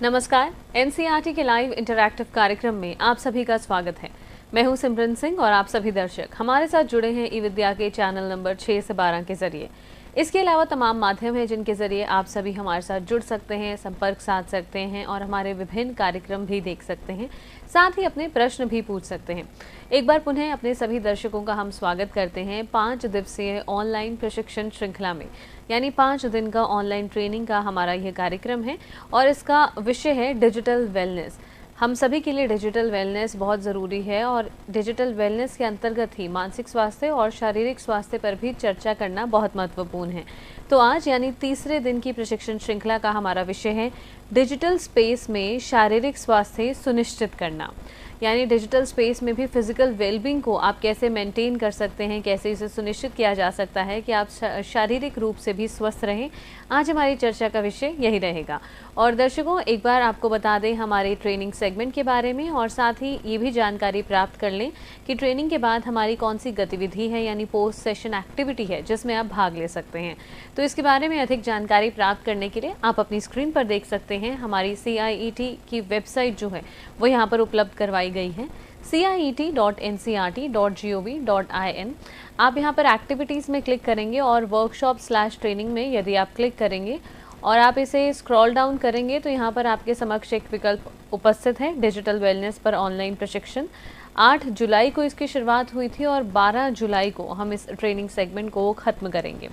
नमस्कार। एनसीईआरटी के live interactive कार्यक्रम में आप सभी का स्वागत है। मैं हूं सिमरन सिंह और आप सभी दर्शक हमारे साथ जुड़े हैं ई विद्या के चैनल नंबर 6 से 12 के जरिए। इसके अलावा तमाम माध्यम हैं जिनके जरिए आप सभी हमारे साथ जुड़ सकते हैं, संपर्क साध सकते हैं और हमारे विभिन्न कार्यक्रम भी देख सकते हैं, साथ ही अपने प्रश्न भी पूछ सकते हैं। एक बार पुनः अपने सभी दर्शकों का हम स्वागत करते हैं 5 दिवसीय ऑनलाइन प्रशिक्षण श्रृंखला में, यानी 5 दिन का ऑनलाइन ट्रेनिंग का हमारा यह कार्यक्रम है और इसका विषय है डिजिटल वेलनेस। हम सभी के लिए डिजिटल वेलनेस बहुत ज़रूरी है और डिजिटल वेलनेस के अंतर्गत ही मानसिक स्वास्थ्य और शारीरिक स्वास्थ्य पर भी चर्चा करना बहुत महत्वपूर्ण है। तो आज यानी तीसरे दिन की प्रशिक्षण श्रृंखला का हमारा विषय है डिजिटल स्पेस में शारीरिक स्वास्थ्य सुनिश्चित करना। यानी डिजिटल स्पेस में भी फिजिकल वेलबींग को आप कैसे मेंटेन कर सकते हैं, कैसे इसे सुनिश्चित किया जा सकता है कि आप शारीरिक रूप से भी स्वस्थ रहें। आज हमारी चर्चा का विषय यही रहेगा। और दर्शकों, एक बार आपको बता दें हमारे ट्रेनिंग सेगमेंट के बारे में और साथ ही ये भी जानकारी प्राप्त कर लें कि ट्रेनिंग के बाद हमारी कौन सी गतिविधि है यानी पोस्ट सेशन एक्टिविटी है जिसमें आप भाग ले सकते हैं। तो इसके बारे में अधिक जानकारी प्राप्त करने के लिए आप अपनी स्क्रीन पर देख सकते हैं हमारी CIET की वेबसाइट जो है वो यहाँ पर उपलब्ध करवाई गई है, ciet.ncert.gov.in। आप यहाँ पर एक्टिविटीज़ में क्लिक करेंगे और वर्कशॉप/ट्रेनिंग में यदि आप क्लिक करेंगे और आप इसे स्क्रॉल डाउन करेंगे तो यहाँ पर आपके समक्ष एक विकल्प उपस्थित है डिजिटल वेलनेस पर ऑनलाइन प्रशिक्षण। 8 जुलाई को इसकी शुरुआत हुई थी और 12 जुलाई को हम इस ट्रेनिंग सेगमेंट को ख़त्म करेंगे।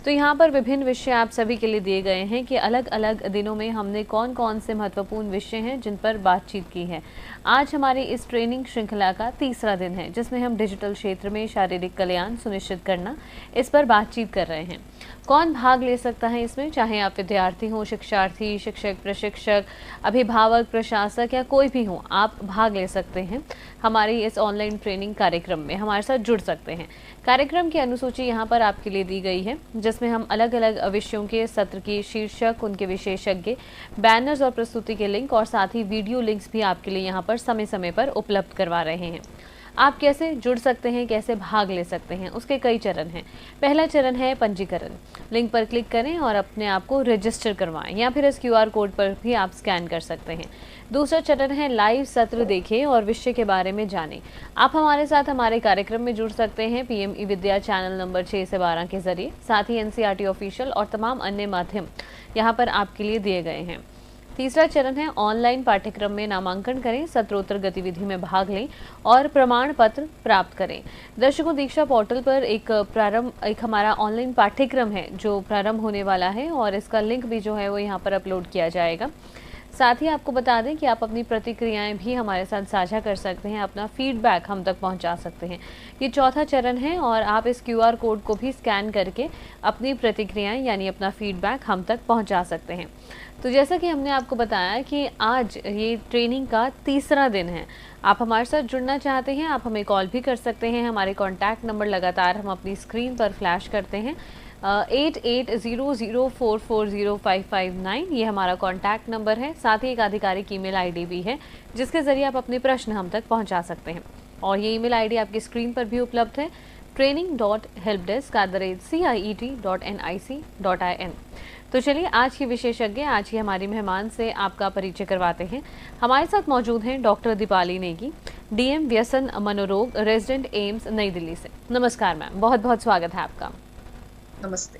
तो यहाँ पर विभिन्न विषय आप सभी के लिए दिए गए हैं कि अलग अलग दिनों में हमने कौन कौन से महत्वपूर्ण विषय हैं जिन पर बातचीत की है। आज हमारी इस ट्रेनिंग श्रृंखला का तीसरा दिन है जिसमें हम डिजिटल क्षेत्र में शारीरिक कल्याण सुनिश्चित करना इस पर बातचीत कर रहे हैं। कौन भाग ले सकता है इसमें, चाहे आप विद्यार्थी हों, शिक्षार्थी, शिक्षक, प्रशिक्षक, अभिभावक, प्रशासक या कोई भी हो, आप भाग ले सकते हैं हमारी इस ऑनलाइन ट्रेनिंग कार्यक्रम में, हमारे साथ जुड़ सकते हैं। कार्यक्रम की अनुसूची यहाँ पर आपके लिए दी गई है जिसमें हम अलग अलग विषयों के सत्र की शीर्षक, उनके विशेषज्ञ, बैनर्स और प्रस्तुति के लिंक और साथ ही वीडियो लिंक्स भी आपके लिए यहाँ पर समय समय पर उपलब्ध करवा रहे हैं। आप कैसे जुड़ सकते हैं, कैसे भाग ले सकते हैं, उसके कई चरण हैं। पहला चरण है पंजीकरण। लिंक पर क्लिक करें और अपने आप को रजिस्टर करवाएं या फिर इस QR कोड पर भी आप स्कैन कर सकते हैं। दूसरा चरण है लाइव सत्र देखें और विषय के बारे में जानें। आप हमारे साथ हमारे कार्यक्रम में जुड़ सकते हैं PM ई विद्या चैनल नंबर 6 से 12 के जरिए, साथ ही NCERT ऑफिशियल और तमाम अन्य माध्यम यहाँ पर आपके लिए दिए गए हैं। तीसरा चरण है ऑनलाइन पाठ्यक्रम में नामांकन करें, सत्रोत्तर गतिविधि में भाग लें और प्रमाण पत्र प्राप्त करें। दर्शकों, दीक्षा पोर्टल पर एक हमारा ऑनलाइन पाठ्यक्रम है जो प्रारंभ होने वाला है और इसका लिंक भी जो है वो यहाँ पर अपलोड किया जाएगा। साथ ही आपको बता दें कि आप अपनी प्रतिक्रियाएं भी हमारे साथ साझा कर सकते हैं, अपना फीडबैक हम तक पहुंचा सकते हैं। ये चौथा चरण है और आप इस QR कोड को भी स्कैन करके अपनी प्रतिक्रियाएं यानी अपना फीडबैक हम तक पहुंचा सकते हैं। तो जैसा कि हमने आपको बताया कि आज ये ट्रेनिंग का तीसरा दिन है। आप हमारे साथ जुड़ना चाहते हैं, आप हमें कॉल भी कर सकते हैं। हमारे कॉन्टैक्ट नंबर लगातार हम अपनी स्क्रीन पर फ्लैश करते हैं। 8800440559 ये हमारा कॉन्टैक्ट नंबर है। साथ ही एक आधिकारिक email ID भी है जिसके ज़रिए आप अपने प्रश्न हम तक पहुंचा सकते हैं और ये email ID आपकी स्क्रीन पर भी उपलब्ध है training.helpdesk@ciet.nic.in। तो चलिए आज की विशेषज्ञ, आज की हमारी मेहमान से आपका परिचय करवाते हैं। हमारे साथ मौजूद हैं डॉक्टर दीपाली नेगी, DM व्यसन मनोरोग, रेजिडेंट एम्स नई दिल्ली से। नमस्कार मैम, बहुत बहुत स्वागत है आपका। नमस्ते।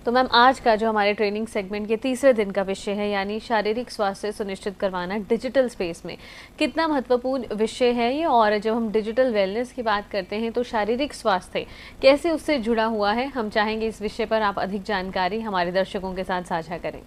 तो मैम, आज का जो हमारे ट्रेनिंग सेगमेंट के तीसरे दिन का विषय है यानी शारीरिक स्वास्थ्य सुनिश्चित करवाना डिजिटल स्पेस में, कितना महत्वपूर्ण विषय है ये। और जब हम डिजिटल वेलनेस की बात करते हैं तो शारीरिक स्वास्थ्य कैसे उससे जुड़ा हुआ है, हम चाहेंगे इस विषय पर आप अधिक जानकारी हमारे दर्शकों के साथ साझा करें।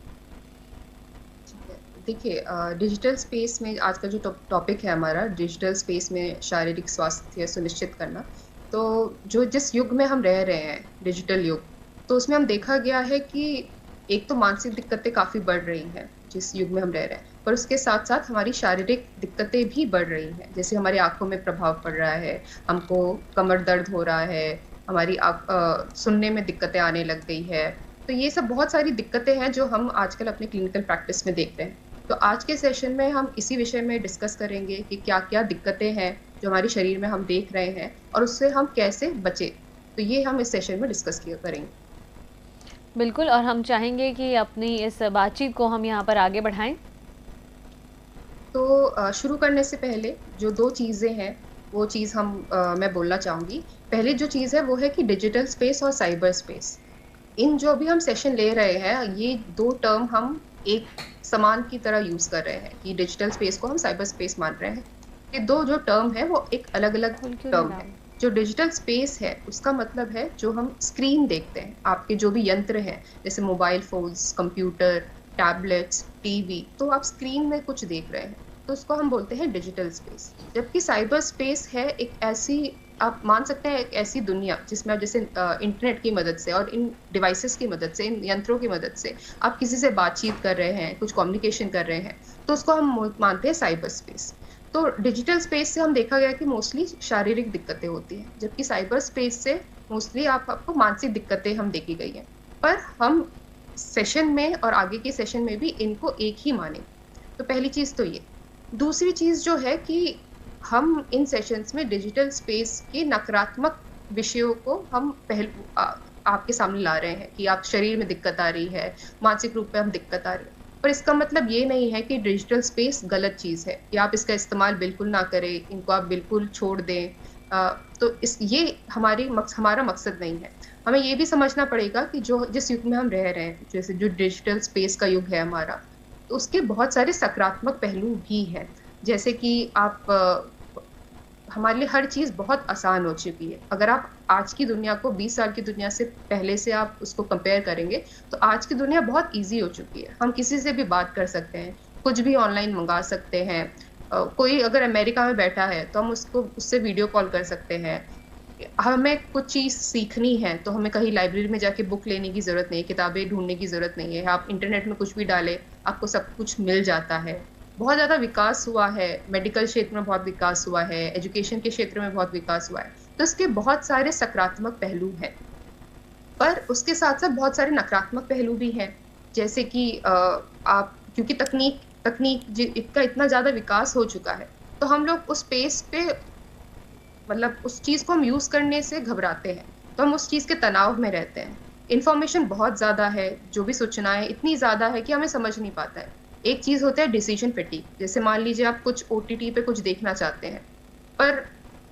देखिए, डिजिटल स्पेस में आज का जो टॉपिक है हमारा, डिजिटल स्पेस में शारीरिक स्वास्थ्य सुनिश्चित करना, तो जो जिस युग में हम रह रहे हैं, डिजिटल युग, तो उसमें हम देखा गया है कि एक तो मानसिक दिक्कतें काफ़ी बढ़ रही हैं जिस युग में हम रह रहे हैं, पर उसके साथ साथ हमारी शारीरिक दिक्कतें भी बढ़ रही हैं। जैसे हमारी आंखों में प्रभाव पड़ रहा है, हमको कमर दर्द हो रहा है, हमारी सुनने में दिक्कतें आने लग गई है। तो ये सब बहुत सारी दिक्कतें हैं जो हम आजकल अपने क्लिनिकल प्रैक्टिस में देखते हैं। तो आज के सेशन में हम इसी विषय में डिस्कस करेंगे कि क्या क्या दिक्कतें हैं जो हमारे शरीर में हम देख रहे हैं और उससे हम कैसे बचें। तो ये हम इस सेशन में डिस्कस करेंगे। बिल्कुल, और हम चाहेंगे कि अपनी इस बातचीत को हम यहाँ पर आगे बढ़ाएं। तो शुरू करने से पहले जो 2 चीज़ें हैं, वो चीज़ मैं बोलना चाहूँगी। पहली जो चीज़ है वो है कि डिजिटल स्पेस और साइबर स्पेस। इन जो भी हम सेशन ले रहे हैं, ये 2 टर्म हम एक समान की तरह यूज़ कर रहे हैं कि डिजिटल स्पेस को हम साइबर स्पेस मान रहे हैं। ये 2 जो टर्म है वो एक अलग-अलग खोल क्यों नहीं टर्म रहा है। हूँ? जो डिजिटल स्पेस है उसका मतलब है जो हम स्क्रीन देखते हैं, आपके जो भी यंत्र हैं, जैसे mobile phones, computer, tablets, TV, तो आप स्क्रीन में कुछ देख रहे हैं, तो उसको हम बोलते हैं डिजिटल स्पेस। जबकि साइबर स्पेस है एक ऐसी, आप मान सकते हैं एक ऐसी दुनिया जिसमें आप जैसे इंटरनेट की मदद से और इन डिवाइसेस की मदद से, इन यंत्रों की मदद से आप किसी से बातचीत कर रहे हैं, कुछ कम्युनिकेशन कर रहे हैं, तो उसको हम मानते हैं साइबर स्पेस। तो डिजिटल स्पेस से हम देखा गया कि मोस्टली शारीरिक दिक्कतें होती हैं, जबकि साइबर स्पेस से मोस्टली आपको मानसिक दिक्कतें हम देखी गई हैं। पर हम सेशन में और आगे के सेशन में भी इनको एक ही माने। तो पहली चीज़ तो ये। दूसरी चीज़ जो है कि हम इन सेशंस में डिजिटल स्पेस के नकारात्मक विषयों को हम आपके सामने ला रहे हैं कि आप शरीर में दिक्कत आ रही है, मानसिक रूप पे हम दिक्कत आ रही है। पर इसका मतलब ये नहीं है कि डिजिटल स्पेस गलत चीज़ है कि आप इसका इस्तेमाल बिल्कुल ना करें, इनको आप बिल्कुल छोड़ दें। तो ये हमारा मकसद नहीं है। हमें ये भी समझना पड़ेगा कि जो जिस युग में हम रह रहे हैं, जैसे जो डिजिटल स्पेस का युग है हमारा, तो उसके बहुत सारे सकारात्मक पहलू भी हैं। जैसे कि हमारे लिए हर चीज़ बहुत आसान हो चुकी है। अगर आप आज की दुनिया को 20 साल की दुनिया से पहले से आप उसको कंपेयर करेंगे, तो आज की दुनिया बहुत ईज़ी हो चुकी है। हम किसी से भी बात कर सकते हैं, कुछ भी ऑनलाइन मँगा सकते हैं। कोई अगर अमेरिका में बैठा है, तो हम उससे वीडियो कॉल कर सकते हैं। हमें कुछ चीज़ सीखनी है, तो हमें कहीं लाइब्रेरी में जाके बुक लेने की ज़रूरत नहीं है, किताबें ढूँढने की ज़रूरत नहीं है। आप इंटरनेट में कुछ भी डालें, आपको सब कुछ मिल जाता है। बहुत ज़्यादा विकास हुआ है, मेडिकल क्षेत्र में बहुत विकास हुआ है, एजुकेशन के क्षेत्र में बहुत विकास हुआ है। तो इसके बहुत सारे सकारात्मक पहलू हैं, पर उसके साथ-साथ बहुत सारे नकारात्मक पहलू भी हैं। जैसे कि आप क्योंकि तकनीक तकनीक जि इसका इतना ज़्यादा विकास हो चुका है, तो हम लोग उस स्पेस पे मतलब उस चीज़ को हम यूज़ करने से घबराते हैं, तो हम उस चीज़ के तनाव में रहते हैं। इन्फॉर्मेशन बहुत ज़्यादा है, जो भी सूचनाएँ इतनी ज़्यादा है कि हमें समझ नहीं पाता है। एक चीज़ होता है डिसीजन फैटीग, जैसे मान लीजिए आप कुछ ओटीटी पे कुछ देखना चाहते हैं, पर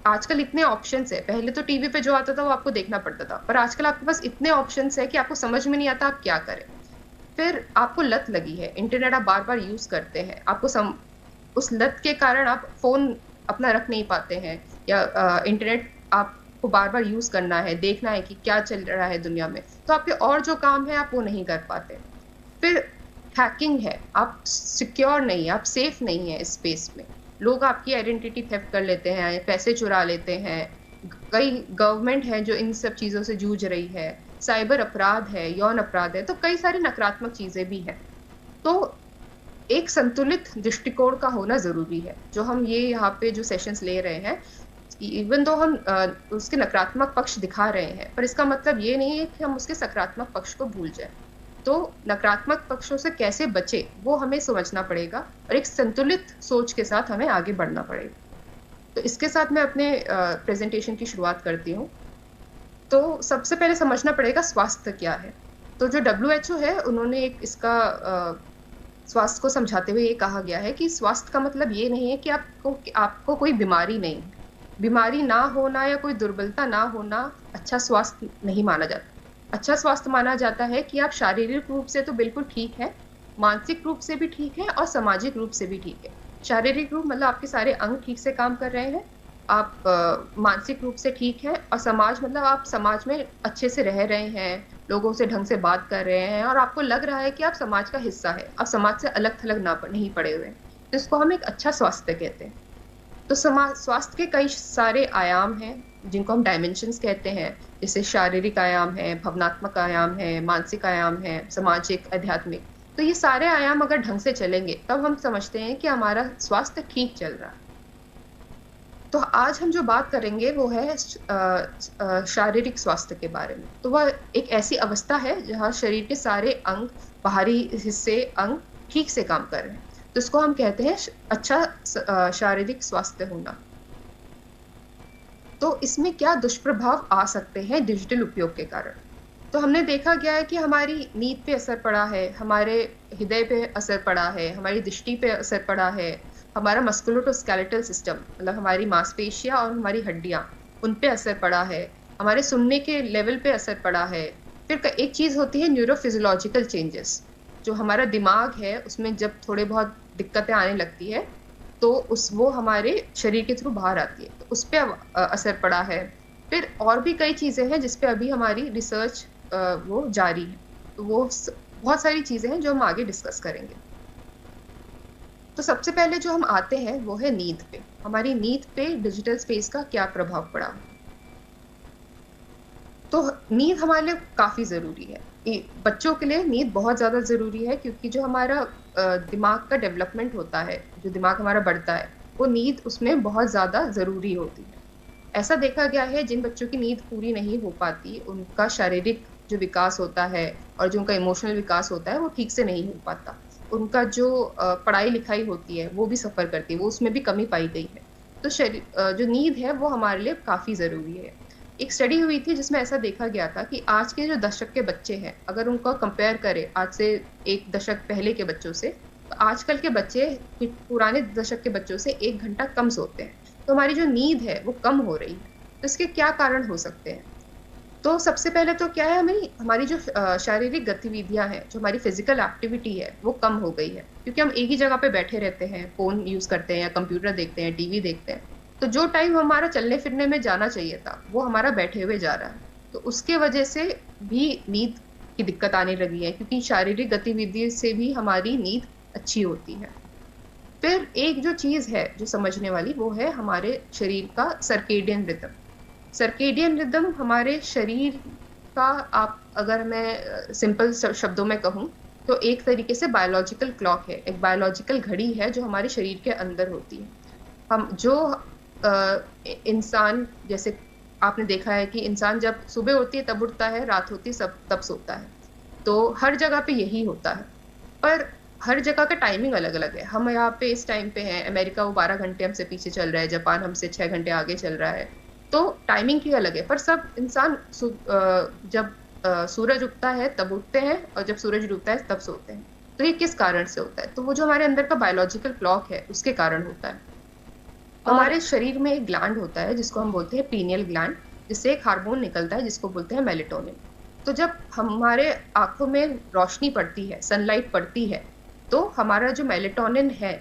आजकल इतने ऑप्शंस हैं, पहले तो टीवी पे जो आता था वो आपको देखना पड़ता था, पर आजकल आपके पास इतने ऑप्शंस हैं कि आपको समझ में नहीं आता आप क्या करें। फिर आपको लत लगी है, इंटरनेट आप बार-बार यूज़ करते हैं, उस लत के कारण आप फ़ोन अपना रख नहीं पाते हैं या इंटरनेट आपको बार-बार यूज़ करना है, देखना है कि क्या चल रहा है दुनिया में, तो आपके और जो काम है आप वो नहीं कर पाते। फिर हैकिंग है, आप सिक्योर नहीं हैं, आप सेफ नहीं हैं इस स्पेस में। लोग आपकी आइडेंटिटी थेफ्ट कर लेते हैं, पैसे चुरा लेते हैं। कई गवर्नमेंट है जो इन सब चीज़ों से जूझ रही है, साइबर अपराध है, यौन अपराध है, तो कई सारी नकारात्मक चीज़ें भी हैं। तो एक संतुलित दृष्टिकोण का होना ज़रूरी है, जो हम ये यहाँ पे जो सेशंस ले रहे हैं, इवन दो हम उसके नकारात्मक पक्ष दिखा रहे हैं, पर इसका मतलब ये नहीं है कि हम उसके सकारात्मक पक्ष को भूल जाएँ। तो नकारात्मक पक्षों से कैसे बचें, वो हमें समझना पड़ेगा और एक संतुलित सोच के साथ हमें आगे बढ़ना पड़ेगा। तो इसके साथ मैं अपने प्रेज़ेंटेशन की शुरुआत करती हूँ। तो सबसे पहले समझना पड़ेगा स्वास्थ्य क्या है? तो जो डब्ल्यूएचओ है, उन्होंने एक इसका स्वास्थ्य को समझाते हुए ये कहा गया है कि स्वास्थ्य का मतलब ये नहीं है कि आपको कोई बीमारी नहीं है। बीमारी ना होना या कोई दुर्बलता ना होना अच्छा स्वास्थ्य नहीं माना जाता। अच्छा स्वास्थ्य माना जाता है कि आप शारीरिक रूप से तो बिल्कुल ठीक हैं, मानसिक रूप से भी ठीक हैं और सामाजिक रूप से भी ठीक है। शारीरिक रूप मतलब आपके सारे अंग ठीक से काम कर रहे हैं, आप मानसिक रूप से ठीक हैं और समाज मतलब आप समाज में अच्छे से रह रहे हैं, लोगों से ढंग से बात कर रहे हैं और आपको लग रहा है कि आप समाज का हिस्सा हैं, आप समाज से अलग-थलग नहीं पड़े हुए हैं। तो इसको हम एक अच्छा स्वास्थ्य कहते हैं। तो स्वास्थ्य के कई सारे आयाम हैं, जिनको हम डायमेंशंस कहते हैं, जैसे शारीरिक आयाम है, भावनात्मक आयाम है, मानसिक आयाम है, सामाजिक, आध्यात्मिक। तो ये सारे आयाम अगर ढंग से चलेंगे, तब हम समझते हैं कि हमारा स्वास्थ्य ठीक चल रहा है। तो आज हम जो बात करेंगे वो है शारीरिक स्वास्थ्य के बारे में। तो वह एक ऐसी अवस्था है जहाँ शरीर के सारे अंग, बाहरी हिस्से अंग ठीक से काम कर रहे हैं। तो इसको हम कहते हैं अच्छा शारीरिक स्वास्थ्य होना। तो इसमें क्या दुष्प्रभाव आ सकते हैं डिजिटल उपयोग के कारण? तो हमने देखा गया है कि हमारी नींद पे असर पड़ा है, हमारे हृदय पे असर पड़ा है, हमारी दृष्टि पे असर पड़ा है, हमारा मस्कुलोस्केलेटल सिस्टम, मतलब हमारी मांसपेशियां और हमारी हड्डियां, उन पे असर पड़ा है, हमारे सुनने के लेवल पे असर पड़ा है। फिर एक चीज होती है न्यूरोफिजियोलॉजिकल चेंजेस, जो हमारा दिमाग है उसमें जब थोड़े बहुत दिक्कतें आने लगती है तो उस वो हमारे शरीर के थ्रू बाहर आती है, तो उस पर असर पड़ा है। फिर और भी कई चीजें हैं जिस पे अभी हमारी रिसर्च वो जारी है। तो बहुत सारी चीजें हैं जो हम आगे डिस्कस करेंगे। तो सबसे पहले जो हम आते हैं वो है नींद पे। हमारी नींद पे डिजिटल स्पेस का क्या प्रभाव पड़ा। तो नींद हमारे लिए काफी जरूरी है। बच्चों के लिए नींद बहुत ज्यादा जरूरी है, क्योंकि जो हमारा दिमाग का डेवलपमेंट होता है, जो दिमाग हमारा बढ़ता है, वो नींद उसमें बहुत ज्यादा जरूरी होती है। ऐसा देखा गया है जिन बच्चों की नींद पूरी नहीं हो पाती, उनका शारीरिक जो विकास होता है और जो उनका इमोशनल विकास होता है वो ठीक से नहीं हो पाता। उनका जो पढ़ाई लिखाई होती है वो भी सफर करती है, वो उसमें भी कमी पाई गई है। तो शरीर जो नींद है वो हमारे लिए काफी जरूरी है। एक स्टडी हुई थी जिसमें ऐसा देखा गया था कि आज के जो दशक के बच्चे हैं, अगर उनका कंपेयर करें आज से एक दशक पहले के बच्चों से, तो आजकल के बच्चे पुराने दशक के बच्चों से 1 घंटा कम सोते हैं। तो हमारी जो नींद है वो कम हो रही है। तो इसके क्या कारण हो सकते हैं। तो सबसे पहले तो क्या है, हमारी जो शारीरिक गतिविधियां हैं, जो हमारी फिजिकल एक्टिविटी है वो कम हो गई है, क्योंकि हम एक ही जगह पे बैठे रहते हैं, फोन यूज करते हैं या कंप्यूटर देखते हैं, टीवी देखते हैं। तो जो टाइम हमारा चलने फिरने में जाना चाहिए था वो हमारा बैठे हुए जा रहा है। तो उसके वजह से भी नींद की दिक्कत आने लगी है, क्योंकि शारीरिक गतिविधि से भी हमारी नींद अच्छी होती है। फिर एक जो चीज है जो समझने वाली, वो है हमारे शरीर का सर्केडियन रिदम। सर्केडियन रिदम हमारे शरीर का, आप अगर मैं सिंपल शब्दों में कहूँ तो एक तरीके से बायोलॉजिकल क्लॉक है, एक बायोलॉजिकल घड़ी है जो हमारे शरीर के अंदर होती है। हम जो इंसान, जैसे आपने देखा है कि इंसान जब सुबह होती है तब उठता है, रात होती है सब तब सोता है। तो हर जगह पे यही होता है, पर हर जगह का टाइमिंग अलग अलग है। हम यहाँ पे इस टाइम पे हैं, अमेरिका वो 12 घंटे हमसे पीछे चल रहा है, जापान हमसे 6 घंटे आगे चल रहा है। तो टाइमिंग की अलग है, पर सब इंसान जब सूरज उगता है तब उठते हैं और जब सूरज डूबता है तब सोते हैं। तो ये किस कारण से होता है, तो वो जो हमारे अंदर का बायोलॉजिकल क्लॉक है उसके कारण होता है। और हमारे शरीर में एक ग्लैंड होता है जिसको हम बोलते हैं पीनियल ग्लैंड, जिससे एक हार्मोन निकलता है जिसको बोलते हैं मेलेटोनिन। तो जब हमारे आंखों में रोशनी पड़ती है, सनलाइट पड़ती है, तो हमारा जो मेलेटोनिन है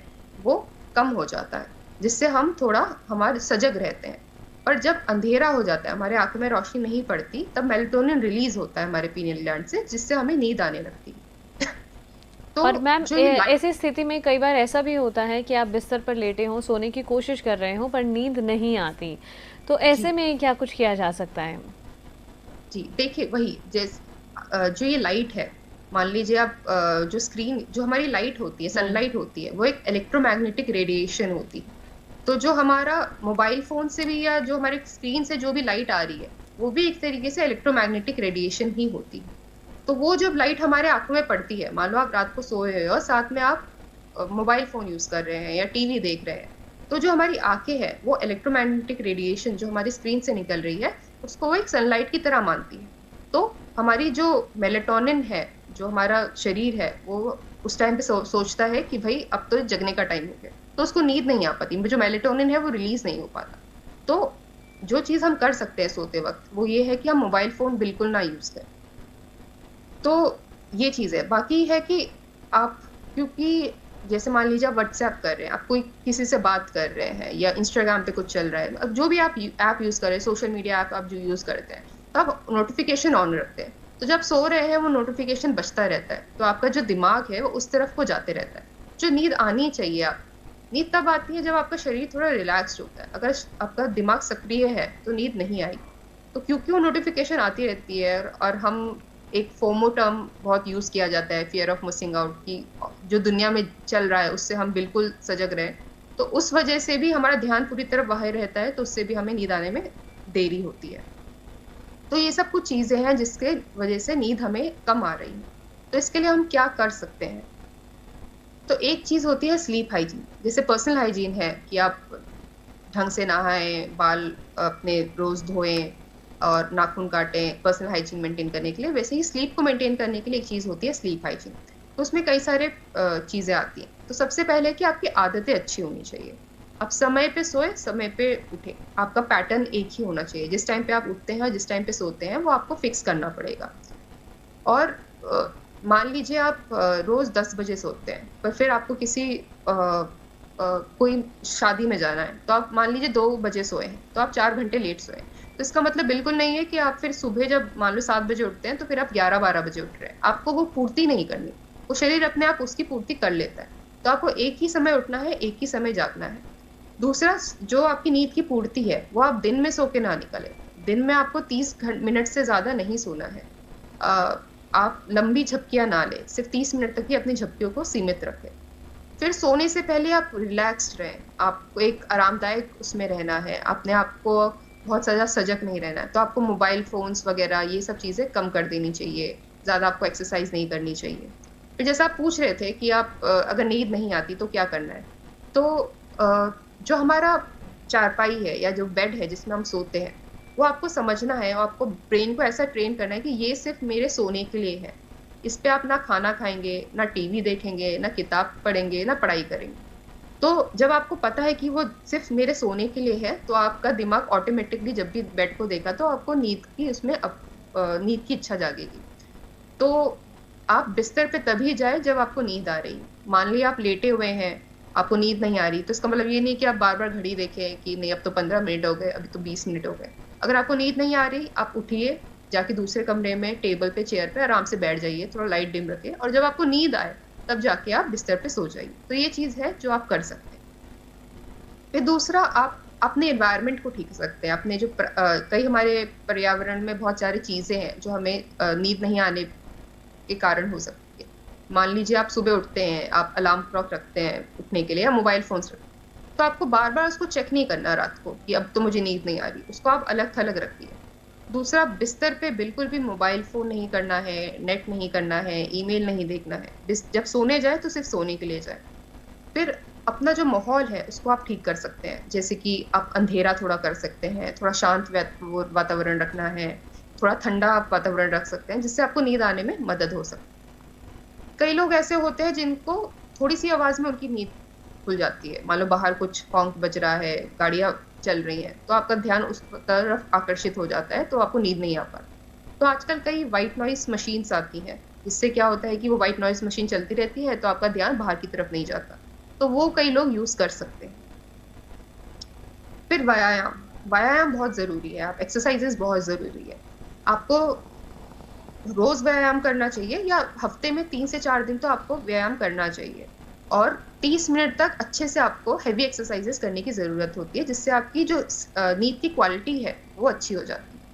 वो कम हो जाता है, जिससे हम थोड़ा हमारे सजग रहते हैं। पर जब अंधेरा हो जाता है, हमारे आंखों में रोशनी नहीं पड़ती, तब मेलेटोनिन रिलीज होता है हमारे पीनियल ग्लैंड से, जिससे हमें नींद आने लगती है। तो और मैम जो ये ऐसी स्थिति में कई बार ऐसा भी होता है कि आप बिस्तर पर लेटे हों, सोने की कोशिश कर रहे हो पर नींद नहीं आती, तो ऐसे जी में क्या कुछ किया जा सकता है। जी, देखिए वही जो ये लाइट है, मान लीजिए आप जो स्क्रीन, जो हमारी लाइट होती है, हम्म। सनलाइट होती है, वो एक इलेक्ट्रोमैग्नेटिक रेडिएशन होती है। तो जो हमारा मोबाइल फोन से भी या जो हमारे स्क्रीन से जो भी लाइट आ रही है, वो भी एक तरीके से इलेक्ट्रोमैग्नेटिक रेडिएशन ही होती है। तो वो जब लाइट हमारे आंखों में पड़ती है, मान लो आप रात को सोए हो और साथ में आप मोबाइल फोन यूज कर रहे हैं या टीवी देख रहे हैं, तो जो हमारी आंखें हैं वो इलेक्ट्रोमैग्नेटिक रेडिएशन जो हमारी स्क्रीन से निकल रही है उसको वो एक सनलाइट की तरह मानती है। तो हमारी जो मेलेटोनिन है, जो हमारा शरीर है, वो उस टाइम पे सोचता है कि भाई अब तो जगने का टाइम हो गया, तो उसको नींद नहीं आ पाती, जो मेलेटोनिन है वो रिलीज नहीं हो पाता। तो जो चीज हम कर सकते हैं सोते वक्त वो ये है कि हम मोबाइल फोन बिल्कुल ना यूज करें। तो ये चीज है। बाकी है कि आप, क्योंकि जैसे मान लीजिए आप व्हाट्सएप कर रहे हैं, आप कोई किसी से बात कर रहे हैं या इंस्टाग्राम पे कुछ चल रहा है, अब जो भी आप ऐप यूज कर रहे हैं, सोशल मीडिया ऐप आप जो यूज करते हैं, तो आप नोटिफिकेशन ऑन रखते हैं। तो जब सो रहे हैं वो नोटिफिकेशन बजता रहता है, तो आपका जो दिमाग है वो उस तरफ को जाते रहता है। जो नींद आनी चाहिए, आप नींद तब आती है जब आपका शरीर थोड़ा रिलैक्स्ड होता है। अगर आपका दिमाग सक्रिय है तो नींद नहीं आएगी। तो क्योंकि वो नोटिफिकेशन आती रहती है, और हम एक फोमो टर्म बहुत यूज किया जाता है, फियर ऑफ मिसिंग आउट, की जो दुनिया में चल रहा है उससे हम बिल्कुल सजग रहे, तो उस वजह से भी हमारा ध्यान पूरी तरह वहीं रहता है, तो उससे भी हमें नींद आने में देरी होती है। तो ये सब कुछ चीजें हैं जिसके वजह से नींद हमें कम आ रही है। तो इसके लिए हम क्या कर सकते हैं। तो एक चीज होती है स्लीप हाइजीन। जैसे पर्सनल हाइजीन है कि आप ढंग से नहाएं, बाल अपने रोज धोएं और नाखून काटें पर्सनल हाइजीन मेंटेन करने के लिए, वैसे ही स्लीप को मेंटेन करने के लिए एक चीज होती है स्लीप हाइजीन। तो उसमें कई सारे चीजें आती हैं। तो सबसे पहले कि आपकी आदतें अच्छी होनी चाहिए। आप समय पे सोए, समय पे उठे, आपका पैटर्न एक ही होना चाहिए। जिस टाइम पे आप उठते हैं, जिस टाइम पे सोते हैं, वो आपको फिक्स करना पड़ेगा। और मान लीजिए आप रोज 10 बजे सोते हैं, पर फिर आपको किसी कोई शादी में जाना है, तो आप मान लीजिए 2 बजे सोए हैं, तो आप 4 घंटे लेट सोए। तो इसका मतलब बिल्कुल नहीं है कि आप फिर सुबह जब मान लो 7 बजे उठते हैं, तो फिर आप 11-12 बजे उठ रहे हैं। आपको वो पूर्ति नहीं करनी, वो शरीर अपने आप उसकी पूर्ति कर लेता है। तो आपको एक ही समय उठना है, एक ही समय जागना है। दूसरा, जो आपकी नींद की पूर्ति है, वो आप दिन में सो के ना निकले। दिन में आपको 30 मिनट से ज्यादा नहीं सोना है। आप लंबी झपकियां ना ले, सिर्फ 30 मिनट तक ही अपनी झपकियों को सीमित रखें। फिर सोने से पहले आप रिलैक्स्ड रहें, आपको एक आरामदायक उसमें रहना है, अपने आप को बहुत ज्यादा सजग नहीं रहना है। तो आपको मोबाइल फोन्स वगैरह ये सब चीजें कम कर देनी चाहिए, ज्यादा आपको एक्सरसाइज नहीं करनी चाहिए। फिर जैसा आप पूछ रहे थे कि आप अगर नींद नहीं आती तो क्या करना है, तो जो हमारा चारपाई है या जो बेड है जिसमें हम सोते हैं, वो आपको समझना है और आपको ब्रेन को ऐसा ट्रेन करना है कि ये सिर्फ मेरे सोने के लिए है। इस पे आप ना खाना खाएंगे, ना टीवी देखेंगे, ना किताब पढ़ेंगे, ना पढ़ाई करेंगे। तो जब आपको पता है कि वो सिर्फ मेरे सोने के लिए है, तो आपका दिमाग ऑटोमेटिकली जब भी बेड को देखा तो आपको नींद की उसमें नींद की इच्छा जागेगी। तो आप बिस्तर पे तभी जाए जब आपको नींद आ रही। मान लिया आप लेटे हुए हैं, आपको नींद नहीं आ रही, तो इसका मतलब ये नहीं कि आप बार बार घड़ी देखें कि नहीं अब तो 15 मिनट हो गए, अभी तो 20 मिनट हो गए। अगर आपको नींद नहीं आ रही, आप उठिए, जाके दूसरे कमरे में टेबल पे चेयर पे आराम से बैठ जाइए, थोड़ा लाइट डिम रखे, और जब आपको नींद आए तब जाके आप बिस्तर पे सो जाइए। तो ये चीज है जो आप कर सकते हैं। फिर दूसरा, आप अपने एनवायरनमेंट को ठीक कर सकते हैं। अपने जो कई हमारे पर्यावरण में बहुत सारी चीजें हैं जो हमें नींद नहीं आने के कारण हो सकती है। मान लीजिए आप सुबह उठते हैं, आप अलार्म क्लॉक रखते हैं उठने के लिए, या मोबाइल फोन्स रखते हैं, तो आपको बार बार उसको चेक नहीं करना रात को कि अब तो मुझे नींद नहीं आ रही। उसको आप अलग थलग रखिए। दूसरा, बिस्तर पे बिल्कुल भी मोबाइल फोन नहीं करना है, नेट नहीं करना है, ईमेल नहीं देखना है। जब सोने जाए तो सिर्फ सोने के लिए जाए। फिर अपना जो माहौल है उसको आप ठीक कर सकते हैं, जैसे कि आप अंधेरा थोड़ा कर सकते हैं, थोड़ा शांत वातावरण रखना है, थोड़ा ठंडा आप वातावरण रख सकते हैं, जिससे आपको नींद आने में मदद हो सकती है। कई लोग ऐसे होते हैं जिनको थोड़ी सी आवाज में उनकी नींद खुल जाती है। मान लो बाहर कुछ हॉन्क बज रहा है, गाड़ियां चल रही हैं, तो आपका ध्यान उस तरफ आकर्षित हो जाता है, तो आपको नींद नहीं आ पाती। तो आजकल कई व्हाइट नॉइस मशीन्स आती हैं, जिससे क्या होता है कि वो व्हाइट नॉइस मशीन चलती रहती है, तो आपका ध्यान बाहर की तरफ नहीं जाता। तो वो कई लोग यूज कर सकते हैं। फिर व्यायाम, व्यायाम बहुत जरूरी है। आप एक्सरसाइजेस बहुत जरूरी है। आपको रोज व्यायाम करना चाहिए, या हफ्ते में 3 से 4 दिन तो आपको व्यायाम करना चाहिए। और 30 मिनट तक अच्छे से आपको हैवी एक्सरसाइजेस करने की जरूरत होती है, जिससे आपकी जो नींद की क्वालिटी है वो अच्छी हो जाती है।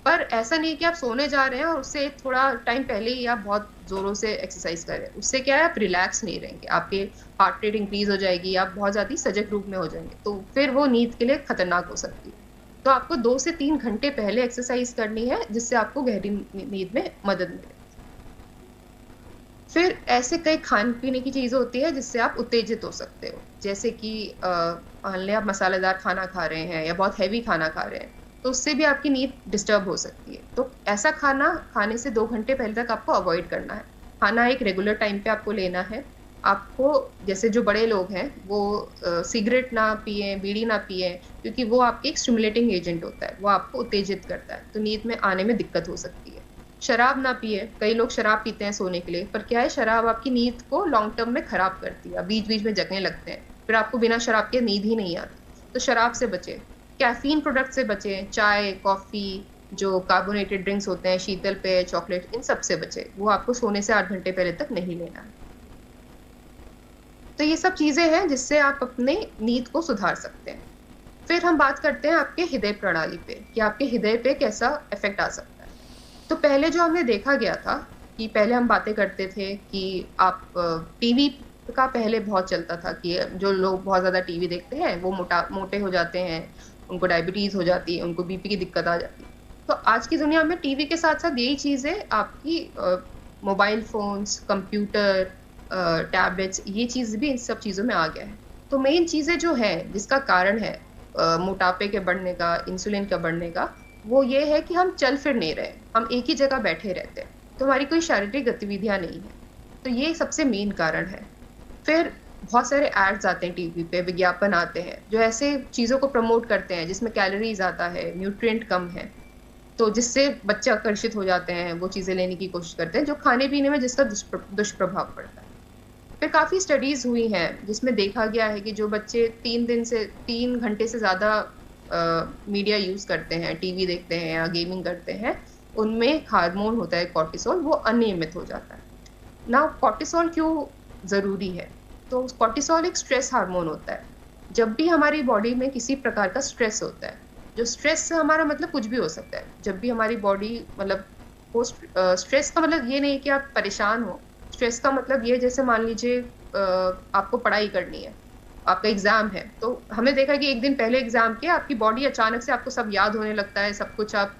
पर ऐसा नहीं कि आप सोने जा रहे हैं और उससे थोड़ा टाइम पहले ही आप बहुत जोरों से एक्सरसाइज कर रहे हैं। उससे क्या है, आप रिलैक्स नहीं रहेंगे, आपके हार्ट रेट इंक्रीज हो जाएगी, आप बहुत ज्यादा सजग रूप में हो जाएंगे, तो फिर वो नींद के लिए खतरनाक हो सकती है। तो आपको 2 से 3 घंटे पहले एक्सरसाइज करनी है, जिससे आपको गहरी नींद में मदद मिले। फिर ऐसे कई खाने पीने की चीजें होती है जिससे आप उत्तेजित हो सकते हो, जैसे कि मान लें आप मसालेदार खाना खा रहे हैं या बहुत हैवी खाना खा रहे हैं, तो उससे भी आपकी नींद डिस्टर्ब हो सकती है। तो ऐसा खाना खाने से 2 घंटे पहले तक आपको अवॉइड करना है। खाना एक रेगुलर टाइम पे आपको लेना है। आपको, जैसे जो बड़े लोग हैं वो सिगरेट ना पिए, बीड़ी ना पिए, क्योंकि वो आपके एक स्टिमुलेटिंग एजेंट होता है, वो आपको उत्तेजित करता है, तो नींद में आने में दिक्कत हो सकती है। शराब ना पिए। कई लोग शराब पीते हैं सोने के लिए, पर क्या है, शराब आपकी नींद को लॉन्ग टर्म में खराब करती है, बीच बीच में जगने लगते हैं, फिर आपको बिना शराब के नींद ही नहीं आती। तो शराब से बचे। कैफीन प्रोडक्ट से बचे, चाय, कॉफी, जो कार्बोनेटेड ड्रिंक्स होते हैं, शीतल पेय, चॉकलेट, इन सब से बचे। वो आपको सोने से 8 घंटे पहले तक नहीं लेना है। तो ये सब चीजें हैं जिससे आप अपने नींद को सुधार सकते हैं। फिर हम बात करते हैं आपके हृदय प्रणाली पे, कि आपके हृदय पे कैसा इफेक्ट आ सकता है। तो पहले जो हमने देखा गया था कि पहले हम बातें करते थे कि आप टीवी का पहले बहुत चलता था कि जो लोग बहुत ज्यादा टीवी देखते हैं वो मोटे हो जाते हैं, उनको डायबिटीज हो जाती है, उनको बीपी की दिक्कत आ जाती है। तो आज की दुनिया में टीवी के साथ साथ यही चीजें आपकी मोबाइल फोन्स, कंप्यूटर, टैबलेट्स, ये चीज भी इन सब चीजों में आ गया है। तो मेन चीजें जो है जिसका कारण है मोटापे के बढ़ने का, इंसुलिन का बढ़ने का, वो ये है कि हम चल फिर नहीं रहे, हम एक ही जगह बैठे रहते हैं, तो हमारी कोई शारीरिक गतिविधियां नहीं है। तो ये सबसे मेन कारण है। फिर बहुत सारे एड्स आते हैं टीवी पे, विज्ञापन आते हैं जो ऐसे चीजों को प्रमोट करते हैं जिसमें कैलोरीज आता है, न्यूट्रिएंट कम है, तो जिससे बच्चे आकर्षित हो जाते हैं, वो चीजें लेने की कोशिश करते हैं जो खाने पीने में जिसका दुष्प्रभाव पड़ता है। फिर काफी स्टडीज हुई हैं जिसमें देखा गया है कि जो बच्चे 3 घंटे से ज्यादा मीडिया यूज करते हैं, टीवी देखते हैं या गेमिंग करते हैं, उनमें हार्मोन होता है कॉर्टिसोल, वो अनियमित हो जाता है ना। कॉर्टिसोल क्यों जरूरी है? तो कॉर्टिसोल एक स्ट्रेस हार्मोन होता है। जब भी हमारी बॉडी में किसी प्रकार का स्ट्रेस होता है, जो स्ट्रेस से हमारा मतलब कुछ भी हो सकता है, जब भी हमारी बॉडी मतलब स्ट्रेस का मतलब ये नहीं कि आप परेशान हो, स्ट्रेस का मतलब ये जैसे मान लीजिए आपको पढ़ाई करनी है, आपका एग्जाम है, तो हमने देखा कि एक दिन पहले एग्जाम के आपकी बॉडी अचानक से आपको सब याद होने लगता है, सब कुछ आप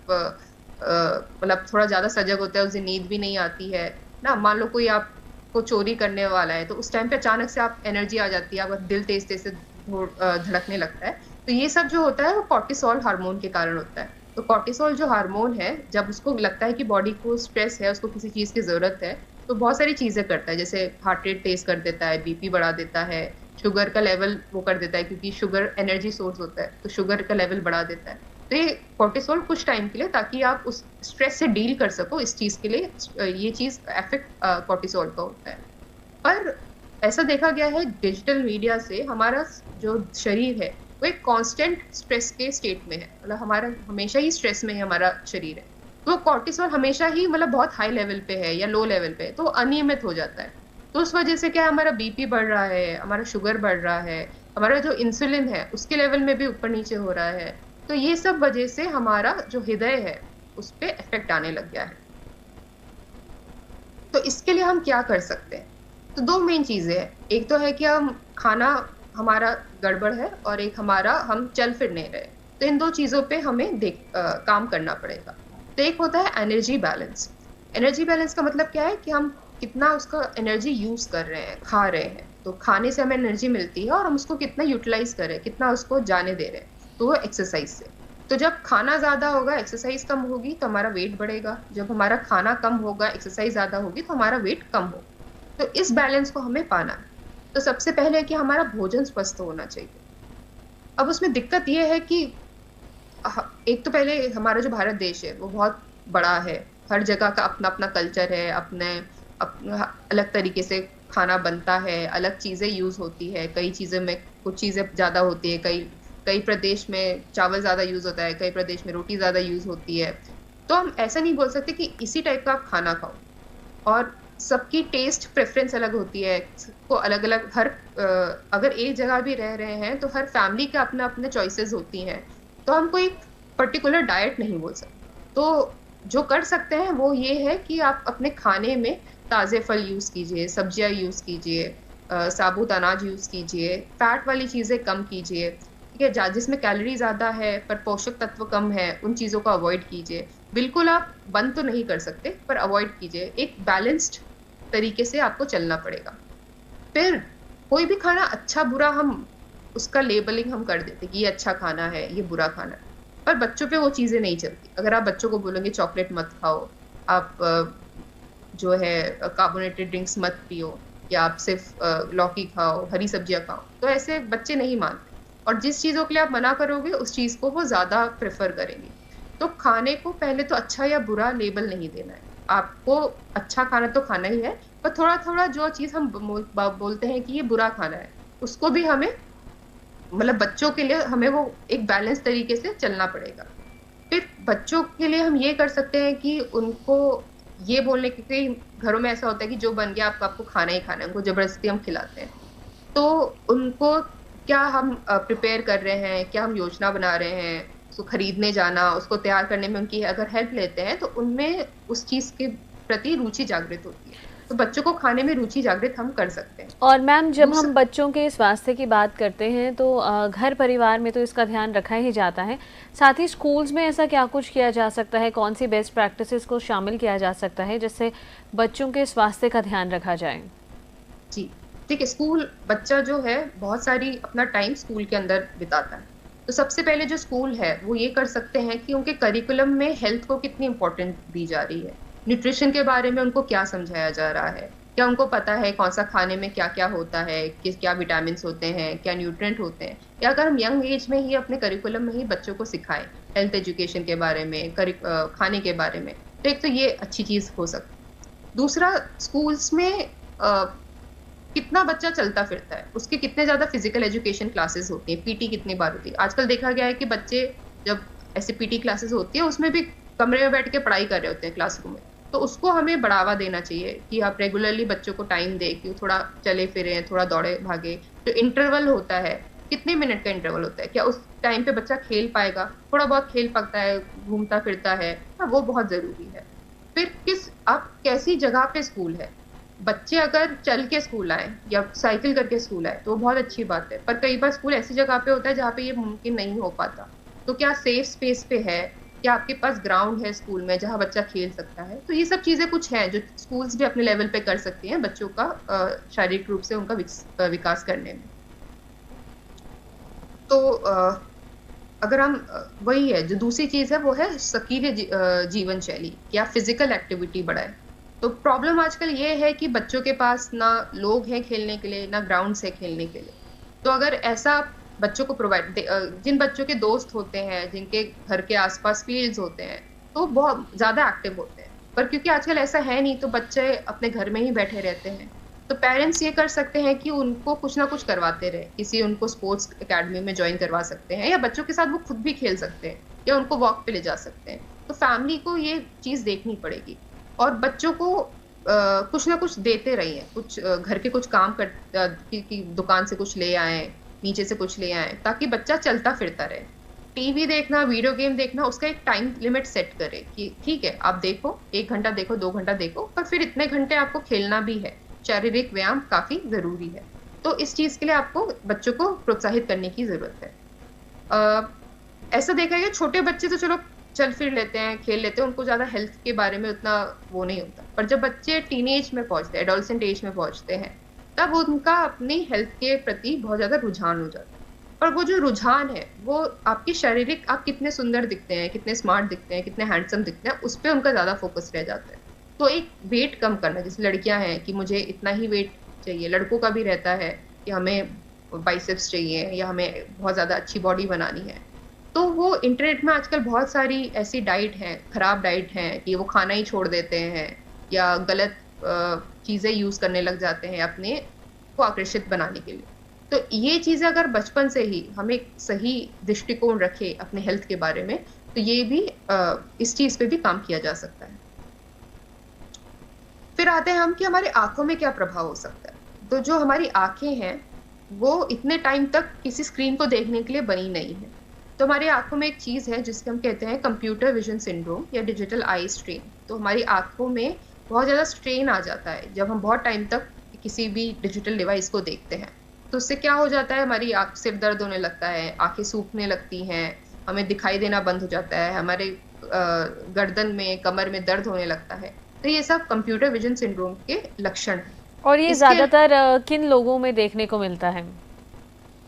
मतलब थोड़ा ज्यादा सजग होता है, उस दिन नींद भी नहीं आती है ना। मान लो कोई आपको चोरी करने वाला है, तो उस टाइम पे अचानक से आप एनर्जी आ जाती है, आपका दिल तेज तेज से धड़कने लगता है। तो ये सब जो होता है वो कॉर्टिसोल हार्मोन के कारण होता है। तो कॉर्टिसोल जो हार्मोन है, जब उसको लगता है कि बॉडी को स्ट्रेस है, उसको किसी चीज की जरूरत है, तो बहुत सारी चीजें करता है, जैसे हार्ट रेट तेज कर देता है, बीपी बढ़ा देता है, शुगर का लेवल वो कर देता है, क्योंकि शुगर एनर्जी सोर्स होता है, तो शुगर का लेवल बढ़ा देता है। तो ये कॉर्टिसोल कुछ टाइम के लिए, ताकि आप उस स्ट्रेस से डील कर सको, इस चीज के लिए ये चीज इफेक्ट कॉर्टिसोल का होता है। पर ऐसा देखा गया है डिजिटल मीडिया से हमारा जो शरीर है वो एक कांस्टेंट स्ट्रेस के स्टेट में है, मतलब हमारा हमेशा ही स्ट्रेस में है हमारा शरीर है। तो कॉर्टिसोल हमेशा ही मतलब बहुत हाई लेवल पे है या लो लेवल पे है, तो अनियमित हो जाता है। तो उस वजह से क्या है, हमारा बीपी बढ़ रहा है, हमारा शुगर बढ़ रहा है, हमारा जो इंसुलिन है उसके लेवल में भी ऊपर नीचे हो रहा है। तो ये सब वजह से हमारा जो हृदय है उस पर इफेक्ट आने लग गया है। तो इसके लिए हम क्या कर सकते हैं? तो दो मेन चीजें हैं, एक तो है कि हम खाना हमारा गड़बड़ है, और एक हमारा हम चल फिर नहीं रहे। तो इन दो चीजों पे हमें काम करना पड़ेगा। तो एक होता है एनर्जी बैलेंस। एनर्जी बैलेंस का मतलब क्या है कि हम कितना उसका एनर्जी यूज कर रहे हैं, खा रहे हैं, तो खाने से हमें एनर्जी मिलती है, और हम उसको कितना यूटिलाइज करें, कितना उसको जाने दे रहे हैं, तो वो एक्सरसाइज से। तो जब खाना ज्यादा होगा, एक्सरसाइज कम होगी, तो हमारा वेट बढ़ेगा। जब हमारा खाना कम होगा, एक्सरसाइज ज्यादा होगी, तो हमारा वेट कम होगा। तो इस बैलेंस को हमें पाना है। तो सबसे पहले है कि हमारा भोजन स्वस्थ होना चाहिए। अब उसमें दिक्कत ये है कि एक तो पहले हमारा जो भारत देश है वो बहुत बड़ा है, हर जगह का अपना अपना कल्चर है, अपना अलग तरीके से खाना बनता है, अलग चीजें यूज होती है, कई चीजें में कुछ चीजें ज्यादा होती है, कई कई प्रदेश में चावल ज्यादा यूज होता है, कई प्रदेश में रोटी ज्यादा यूज होती है। तो हम ऐसा नहीं बोल सकते कि इसी टाइप का आप खाना खाओ। और सबकी टेस्ट प्रेफरेंस अलग होती है, सबको अलग अलग अगर एक जगह भी रह रहे हैं तो हर फैमिली के अपने अपने चॉइसेस होती हैं। तो हम कोई पर्टिकुलर डाइट नहीं बोल सकते। तो जो कर सकते हैं वो ये है कि आप अपने खाने में ताज़े फल यूज़ कीजिए, सब्जियां यूज़ कीजिए, साबुत अनाज यूज़ कीजिए, फैट वाली चीज़ें कम कीजिए, ठीक है, जिसमें कैलोरी ज़्यादा है पर पोषक तत्व कम है, उन चीज़ों को अवॉइड कीजिए। बिल्कुल आप बंद तो नहीं कर सकते, पर अवॉइड कीजिए। एक बैलेंस्ड तरीके से आपको चलना पड़ेगा। फिर कोई भी खाना अच्छा बुरा हम उसका लेबलिंग हम कर देते कि ये अच्छा खाना है, ये बुरा खाना है, पर बच्चों पे वो चीज़ें नहीं चलती। अगर आप बच्चों को बोलोगे चॉकलेट मत खाओ, आप जो है कार्बोनेटेड ड्रिंक्स मत पियो, या आप सिर्फ लौकी खाओ, हरी सब्जियां खाओ, तो ऐसे बच्चे नहीं मानते। और जिस चीज़ों के लिए आप मना करोगे उस चीज़ को वो ज़्यादा प्रेफर करेंगे। तो खाने को पहले तो अच्छा या बुरा लेबल नहीं देना है। आपको अच्छा खाना तो खाना ही है, पर थोड़ा थोड़ा जो चीज़ हम बोलते हैं कि ये बुरा खाना है, उसको भी हमें मतलब बच्चों के लिए हमें वो एक बैलेंस तरीके से चलना पड़ेगा। फिर बच्चों के लिए हम ये कर सकते हैं कि उनको ये बोलने के, कई घरों में ऐसा होता है कि जो बन गया आपको खाना ही खाना है, उनको जबरदस्ती हम खिलाते हैं। तो उनको क्या हम प्रिपेयर कर रहे हैं, क्या हम योजना बना रहे हैं, उसको खरीदने जाना, उसको तैयार करने में उनकी अगर हेल्प लेते हैं तो उनमें उस चीज़ के प्रति रुचि जागृत होती है। तो बच्चों को खाने में रुचि जागृत हम कर सकते हैं। और मैम जब हम बच्चों के स्वास्थ्य की बात करते हैं तो घर परिवार में तो इसका ध्यान रखा ही जाता है, साथ ही स्कूल्स में ऐसा क्या कुछ किया जा सकता है, कौन सी बेस्ट प्रैक्टिसेस को शामिल किया जा सकता है जिससे बच्चों के स्वास्थ्य का ध्यान रखा जाए? जी ठीक है, स्कूल बच्चा जो है बहुत सारी अपना टाइम स्कूल के अंदर बिताता है। तो सबसे पहले जो स्कूल है वो ये कर सकते हैं कि उनके करिकुलम में हेल्थ को कितनी इंपॉर्टेंट दी जा रही है, न्यूट्रिशन के बारे में उनको क्या समझाया जा रहा है, क्या उनको पता है कौन सा खाने में क्या क्या होता है, किस क्या विटामिन होते हैं, क्या न्यूट्रिएंट होते हैं? या अगर हम यंग एज में ही अपने करिकुलम में ही बच्चों को सिखाएं हेल्थ एजुकेशन के बारे में, खाने के बारे में, तो एक तो ये अच्छी चीज हो सकती है। दूसरा, स्कूल्स में कितना बच्चा चलता फिरता है, उसके कितने ज्यादा फिजिकल एजुकेशन क्लासेस होती हैं, पीटी कितनी बार होती है। आजकल देखा गया है कि बच्चे जब ऐसे पीटी क्लासेस होती है उसमें भी कमरे में बैठ के पढ़ाई कर रहे होते हैं क्लासरूम में। तो उसको हमें बढ़ावा देना चाहिए कि आप रेगुलरली बच्चों को टाइम दे कि वो थोड़ा चले फिरे, थोड़ा दौड़े भागे। जो इंटरवल होता है, कितने मिनट का इंटरवल होता है, क्या उस टाइम पे बच्चा खेल पाएगा? थोड़ा बहुत खेल पाता है, घूमता फिरता है, वो बहुत जरूरी है। फिर आप कैसी जगह पे स्कूल है। बच्चे अगर चल के स्कूल आए या साइकिल करके स्कूल आए तो वो बहुत अच्छी बात है, पर कई बार स्कूल ऐसी जगह पे होता है जहाँ पे ये मुमकिन नहीं हो पाता। तो क्या सेफ स्पेस पे है, क्या आपके पास ग्राउंड है स्कूल में जहाँ बच्चा खेल सकता है? तो ये सब चीजें कुछ हैं जो स्कूल्स भी अपने लेवल पे कर सकती हैं बच्चों का शारीरिक रूप से उनका विकास करने में। तो अगर हम वही है, जो दूसरी चीज है वो है सक्रिय जीवन शैली या फिजिकल एक्टिविटी बढ़ाए। तो प्रॉब्लम आजकल ये है कि बच्चों के पास ना लोग हैं खेलने के लिए, ना ग्राउंड है खेलने के लिए। तो अगर ऐसा बच्चों को जिन बच्चों के दोस्त होते हैं, जिनके घर के आसपास फील्ड्स होते हैं, तो बहुत ज्यादा एक्टिव होते हैं। पर क्योंकि आजकल ऐसा है नहीं, तो बच्चे अपने घर में ही बैठे रहते हैं। तो पेरेंट्स ये कर सकते हैं कि उनको कुछ ना कुछ करवाते रहे, किसी उनको स्पोर्ट्स एकेडमी में ज्वाइन करवा सकते हैं, या बच्चों के साथ वो खुद भी खेल सकते हैं, या उनको वॉक पे ले जा सकते हैं। तो फैमिली को ये चीज देखनी पड़ेगी और बच्चों को कुछ ना कुछ देते रहिए। कुछ घर के कुछ काम की दुकान से कुछ ले आए, नीचे से कुछ ले आए, ताकि बच्चा चलता फिरता रहे। टीवी देखना, वीडियो गेम देखना, उसका एक टाइम लिमिट सेट करे कि ठीक है आप देखो, 1 घंटा देखो, 2 घंटा देखो, पर फिर इतने घंटे आपको खेलना भी है। शारीरिक व्यायाम काफी जरूरी है। तो इस चीज के लिए आपको बच्चों को प्रोत्साहित करने की जरूरत है। ऐसा देखा गया छोटे बच्चे तो चलो चल फिर लेते हैं, खेल लेते हैं, उनको ज्यादा हेल्थ के बारे में उतना वो नहीं होता। पर जब बच्चे टीनेज में पहुंचते हैं, एडोलसेंट एज में पहुंचते हैं, तब उनका अपनी हेल्थ के प्रति बहुत ज्यादा रुझान हो जाता है। और वो जो रुझान है वो आपकी शारीरिक, आप कितने सुंदर दिखते हैं, कितने स्मार्ट दिखते हैं, कितने हैंडसम दिखते हैं, उस पर उनका ज्यादा फोकस रह जाता है। तो एक वेट कम करना, जैसे लड़कियां हैं कि मुझे इतना ही वेट चाहिए, लड़कों का भी रहता है कि हमें बाइसेप्स चाहिए या हमें बहुत ज्यादा अच्छी बॉडी बनानी है। तो वो इंटरनेट में आजकल बहुत सारी ऐसी डाइट है, खराब डाइट है, कि वो खाना ही छोड़ देते हैं या गलत चीजें यूज करने लग जाते हैं अपने को आकर्षित बनाने के लिए। तो ये चीजें अगर बचपन से ही हम एक सही दृष्टिकोण रखे अपने हेल्थ के बारे में, तो ये भी इस चीज पे भी काम किया जा सकता है। फिर आते हैं हम कि हमारी आंखों में क्या प्रभाव हो सकता है। तो जो हमारी आंखें हैं वो इतने टाइम तक किसी स्क्रीन को देखने के लिए बनी नहीं है। तो हमारी आंखों में एक चीज है जिसके हम कहते हैं कंप्यूटर विजन सिंड्रोम या डिजिटल आई स्ट्रेन। तो हमारी आंखों में बहुत ज्यादा स्ट्रेन आ जाता है जब हम बहुत टाइम तक किसी भी डिजिटल डिवाइस को देखते हैं। तो उससे क्या हो जाता है, हमारी आंख, सिर दर्द होने लगता है, आंखें सूखने लगती हैं, हमें दिखाई देना बंद हो जाता है, हमारे गर्दन में, कमर में दर्द होने लगता है। तो ये सब कंप्यूटर विजन सिंड्रोम के लक्षण हैं। और ये ज्यादातर किन लोगों में देखने को मिलता है?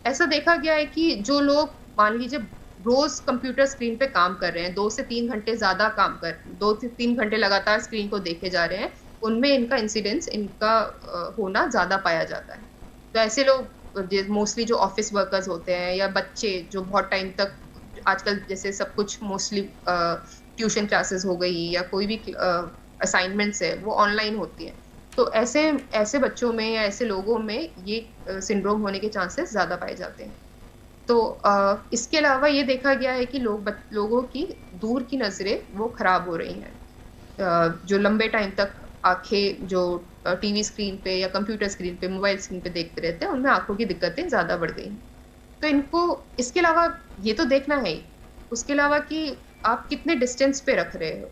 ऐसा देखा गया है कि जो लोग मान लीजिए रोज कंप्यूटर स्क्रीन पे काम कर रहे हैं, 2 से 3 घंटे ज्यादा काम कर, 2 से 3 घंटे लगातार स्क्रीन को देखे जा रहे हैं, उनमें इनका इंसिडेंस, इनका होना ज्यादा पाया जाता है। तो ऐसे लोग मोस्टली जो ऑफिस वर्कर्स होते हैं या बच्चे जो बहुत टाइम तक, आजकल जैसे सब कुछ मोस्टली ट्यूशन क्लासेस हो गई या कोई भी असाइनमेंट्स है वो ऑनलाइन होती है। तो ऐसे बच्चों में या ऐसे लोगों में ये सिंड्रोम होने के चांसेस ज्यादा पाए जाते हैं। तो इसके अलावा ये देखा गया है कि लोगों की दूर की नजरें वो खराब हो रही हैं। जो लंबे टाइम तक आंखें जो टीवी स्क्रीन पे या कंप्यूटर स्क्रीन पे, मोबाइल स्क्रीन पे देखते रहते हैं, उनमें आंखों की दिक्कतें ज्यादा बढ़ गई हैं। तो इनको, इसके अलावा ये तो देखना है ही, उसके अलावा कि आप कितने डिस्टेंस पे रख रहे हो,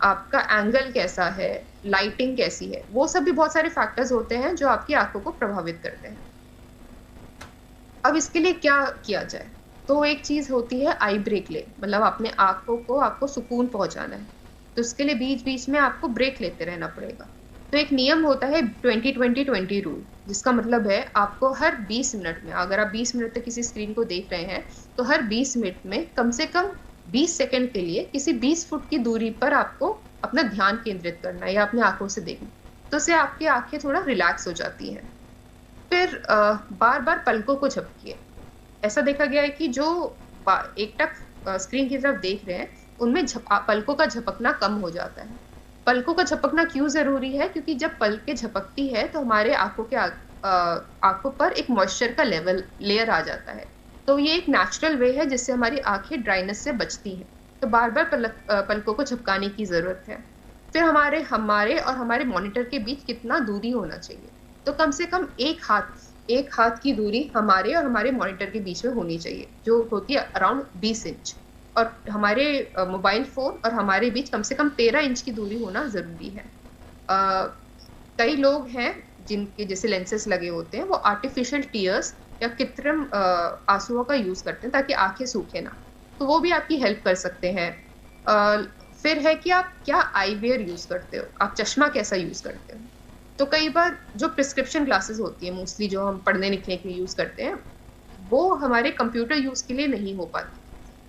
आपका एंगल कैसा है, लाइटिंग कैसी है, वो सब भी बहुत सारे फैक्टर्स होते हैं जो आपकी आंखों को प्रभावित करते हैं। अब इसके लिए क्या किया जाए? तो एक चीज होती है आई ब्रेक ले, मतलब अपने आंखों को, आपको सुकून पहुंचाना है, तो उसके लिए बीच बीच में आपको ब्रेक लेते रहना पड़ेगा। तो एक नियम होता है 20-20-20 रूल, जिसका मतलब है आपको हर 20 मिनट में, अगर आप 20 मिनट तक किसी स्क्रीन को देख रहे हैं, तो हर 20 मिनट में कम से कम 20 सेकंड के लिए किसी 20 फुट की दूरी पर आपको अपना ध्यान केंद्रित करना है या अपने आंखों से देखना। तो उससे आपकी आंखें थोड़ा रिलैक्स हो जाती हैं। फिर बार बार पलकों को झपकिए। ऐसा देखा गया है कि जो एकटक स्क्रीन की तरफ देख रहे हैं, उनमें पलकों का झपकना कम हो जाता है। पलकों का झपकना क्यों जरूरी है? क्योंकि जब पलकें झपकती है तो हमारे आंखों पर एक मॉइस्चर का लेयर आ जाता है। तो ये एक नेचुरल वे है जिससे हमारी आंखें ड्राइनेस से बचती हैं। तो बार बार पलकों को झपकाने की जरूरत है। फिर हमारे हमारे और हमारे मॉनिटर के बीच कितना दूरी होना चाहिए? तो कम से कम एक हाथ की दूरी हमारे और हमारे मॉनिटर के बीच में होनी चाहिए, जो होती है अराउंड 20 इंच। और हमारे मोबाइल फोन और हमारे बीच कम से कम 13 इंच की दूरी होना जरूरी है। कई लोग हैं जिनके जैसे लेंसेज लगे होते हैं, वो आर्टिफिशियल टीयर्स या कृत्रिम आंसुओं का यूज करते हैं ताकि आंखें सूखे ना। तो वो भी आपकी हेल्प कर सकते हैं। फिर है कि आप क्या आईवेयर यूज करते हो, आप चश्मा कैसा यूज करते हो। तो कई बार जो प्रिस्क्रिप्शन ग्लासेस होती है, मोस्टली जो हम पढ़ने लिखने के लिए यूज करते हैं, वो हमारे कंप्यूटर यूज के लिए नहीं हो पाती।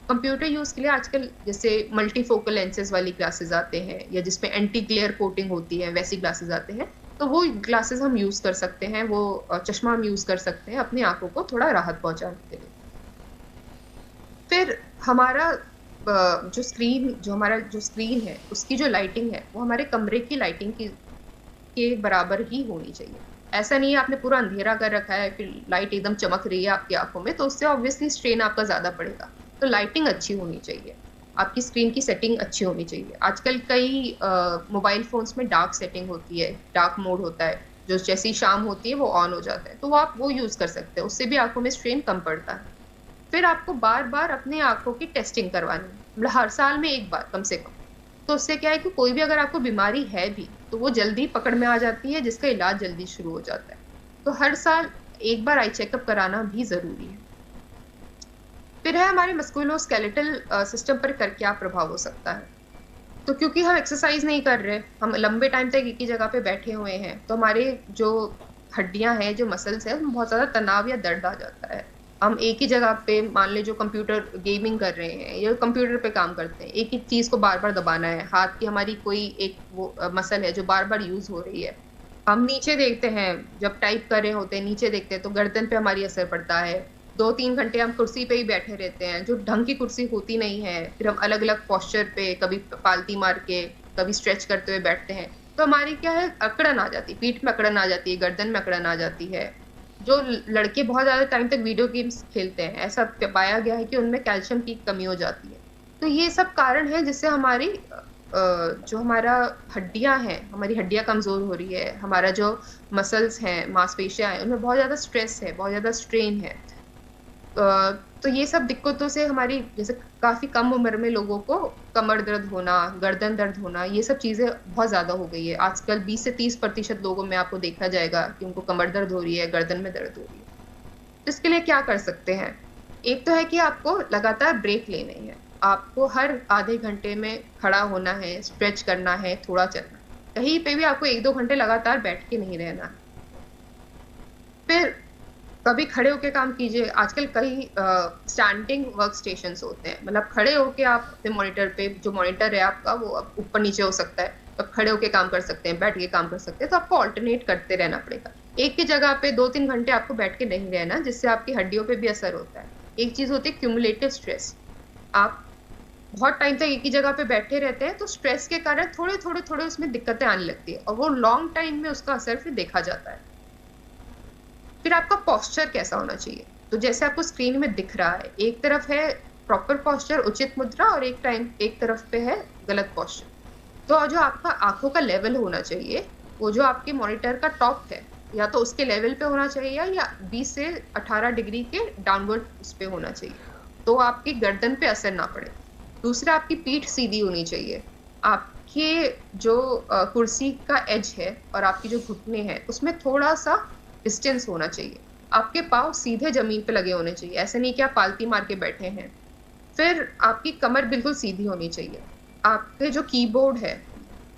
कंप्यूटर यूज के लिए आजकल जैसे मल्टीफोकल लेंसेज वाली ग्लासेस आते हैं, या जिसमें एंटी ग्लेयर कोटिंग होती है, वैसी ग्लासेस आते हैं। तो वो ग्लासेस हम यूज कर सकते हैं, वो चश्मा हम यूज कर सकते हैं अपनी आंखों को थोड़ा राहत पहुंचाने के लिए। फिर हमारा हमारा जो स्क्रीन है, उसकी जो लाइटिंग है, वो हमारे कमरे की लाइटिंग के बराबर ही होनी चाहिए। ऐसा नहीं है आपने पूरा अंधेरा कर रखा है फिर लाइट एकदम चमक रही है आपकी आंखों में, तो उससे ऑब्वियसली स्ट्रेन आपका ज्यादा पड़ेगा। तो लाइटिंग अच्छी होनी चाहिए, आपकी स्क्रीन की सेटिंग अच्छी होनी चाहिए। आजकल कई मोबाइल फोन्स में डार्क सेटिंग होती है, डार्क मोड होता है, जो जैसी शाम होती है वो ऑन हो जाता है, तो वो आप वो यूज कर सकते हैं, उससे भी आंखों में स्ट्रेन कम पड़ता है। फिर आपको बार बार अपनी आंखों की टेस्टिंग करवानी है, मतलब हर साल में एक बार कम से कम। तो उससे क्या है कि कोई भी अगर आपको बीमारी है भी तो वो जल्दी पकड़ में आ जाती है, जिसका इलाज जल्दी शुरू हो जाता है। तो हर साल एक बार आई चेकअप कराना भी जरूरी है। फिर है हमारे मस्कुलोस्केलेटल सिस्टम पर कर क्या प्रभाव हो सकता है। तो क्योंकि हम एक्सरसाइज नहीं कर रहे, हम लंबे टाइम तक एक ही जगह पे बैठे हुए हैं, तो हमारे जो हड्डियां हैं, जो मसल्स हैं, उसमें बहुत ज्यादा तनाव या दर्द आ जाता है। हम एक ही जगह पे मान ले जो कंप्यूटर गेमिंग कर रहे हैं या कंप्यूटर पे काम करते हैं, एक ही चीज को बार बार दबाना है, हाथ की हमारी कोई एक वो मसल है जो बार बार यूज हो रही है। हम नीचे देखते हैं, जब टाइप कर रहे होते हैं नीचे देखते हैं, तो गर्दन पे हमारी असर पड़ता है। 2-3 घंटे हम कुर्सी पे ही बैठे रहते हैं, जो ढंग की कुर्सी होती नहीं है। फिर हम अलग अलग पोस्चर पे, कभी पालती मार के, कभी स्ट्रेच करते हुए बैठते हैं, तो हमारी क्या है, अकड़न आ जाती है, पीठ में अकड़न आ जाती है, गर्दन में अकड़न आ जाती है। जो लड़के बहुत ज्यादा टाइम तक वीडियो गेम्स खेलते हैं, ऐसा पाया गया है कि उनमें कैल्शियम की कमी हो जाती है। तो ये सब कारण है जिससे हमारी जो हमारा हड्डियां हैं, हमारी हड्डियां कमजोर हो रही है, हमारा जो मसल्स हैं, मांसपेशियां हैं, उनमें बहुत ज्यादा स्ट्रेस है, बहुत ज्यादा स्ट्रेन है। तो ये सब दिक्कतों से हमारी, जैसे काफी कम उम्र में लोगों को कमर दर्द होना, गर्दन दर्द होना, ये सब चीजें बहुत ज्यादा हो गई है आजकल। 20 से 30% लोगों में आपको देखा जाएगा कि उनको कमर दर्द हो रही है, गर्दन में दर्द हो रही है। तो इसके लिए क्या कर सकते हैं? एक तो है कि आपको लगातार ब्रेक लेने हैं, आपको हर आधे घंटे में खड़ा होना है, स्ट्रेच करना है, थोड़ा चलना। कहीं पे भी आपको 1-2 घंटे लगातार बैठ के नहीं रहना। फिर कभी खड़े होके काम कीजिए। आजकल कई स्टैंडिंग वर्क स्टेशन होते हैं, मतलब खड़े होके आप अपने मॉनिटर पे, जो मॉनिटर है आपका वो ऊपर नीचे हो सकता है, तो खड़े होके काम कर सकते हैं, बैठ के काम कर सकते हैं। तो आपको ऑल्टरनेट करते रहना पड़ेगा, एक ही जगह पे 2-3 घंटे आपको बैठ के नहीं रहना, जिससे आपकी हड्डियों पे भी असर होता है। एक चीज होती है क्यूमुलेटिव स्ट्रेस, आप बहुत टाइम तक एक ही जगह पे बैठे रहते हैं, तो स्ट्रेस के कारण थोड़े थोड़े थोड़े उसमें दिक्कतें आने लगती है, और वो लॉन्ग टाइम में उसका असर फिर देखा जाता है। फिर आपका पोस्चर कैसा होना चाहिए? तो जैसे आपको स्क्रीन में दिख रहा है, एक तरफ है प्रॉपर पोस्चर, उचित मुद्रा, और एक तरफ पे है गलत पोस्चर। तो जो आपका आंखों का लेवल होना चाहिए, वो जो आपके मॉनिटर का टॉप है, या तो उसके लेवल पे होना चाहिए, या 20 से 18 डिग्री के डाउनवर्ड उस पे होना चाहिए, तो आपकी गर्दन पे असर ना पड़े। दूसरा, आपकी पीठ सीधी होनी चाहिए। आपके जो कुर्सी का एज है और आपकी जो घुटने हैं, उसमें थोड़ा सा डिस्टेंस होना चाहिए। आपके पाँव सीधे जमीन पे लगे होने चाहिए, ऐसे नहीं कि आप पालती मार के बैठे हैं। फिर आपकी कमर बिल्कुल सीधी होनी चाहिए। आपके जो कीबोर्ड है,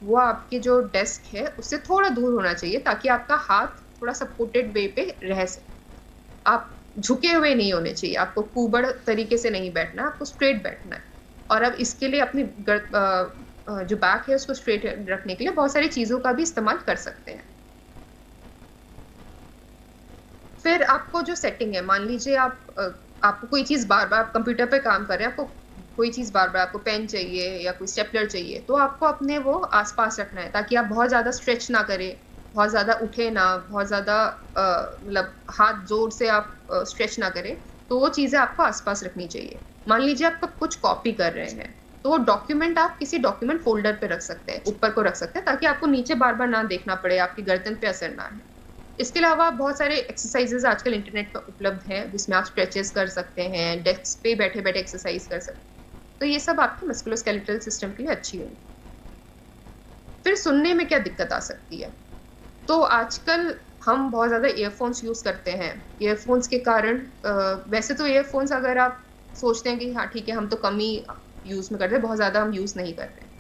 वो आपके जो डेस्क है उससे थोड़ा दूर होना चाहिए, ताकि आपका हाथ थोड़ा सपोर्टेड वे पे रह सके। आप झुके हुए नहीं होने चाहिए, आपको कुबड़ तरीके से नहीं बैठना, आपको स्ट्रेट बैठना है। और अब इसके लिए अपनी जो बैक है उसको स्ट्रेट रखने के लिए बहुत सारी चीजों का भी इस्तेमाल कर सकते हैं। फिर आपको जो सेटिंग है, मान लीजिए आपको कोई चीज बार बार कंप्यूटर पे काम कर रहे हैं, आपको कोई चीज बार बार, आपको पेन चाहिए या कोई स्टेपलर चाहिए, तो आपको अपने वो आसपास रखना है ताकि आप बहुत ज्यादा स्ट्रेच ना करें, बहुत ज्यादा उठे ना, बहुत ज्यादा मतलब हाथ जोर से आप स्ट्रेच ना करें, तो वो चीजें आपको आसपास रखनी चाहिए। मान लीजिए आप कुछ कॉपी कर रहे हैं, तो वो डॉक्यूमेंट आप किसी डॉक्यूमेंट फोल्डर पे रख सकते हैं, ऊपर को रख सकते हैं, ताकि आपको नीचे बार बार ना देखना पड़े, आपकी गर्दन पे असर ना है। इसके अलावा बहुत सारे एक्सरसाइजेज आजकल इंटरनेट पर उपलब्ध हैं जिसमें आप स्ट्रेचेस कर सकते हैं, डेस्क पे बैठे बैठे एक्सरसाइज कर सकते हैं, तो ये सब आपके मस्कुलोस्केलेटल सिस्टम के लिए अच्छी होगी। फिर सुनने में क्या दिक्कत आ सकती है, तो आजकल हम बहुत ज़्यादा ईयरफोन्स यूज़ करते हैं। ईयरफोन्स के कारण वैसे तो ईयरफोन्स अगर आप सोचते हैं कि हाँ ठीक है हम तो कम ही यूज़ में करते हैं, बहुत ज़्यादा हम यूज़ नहीं कर रहे हैं,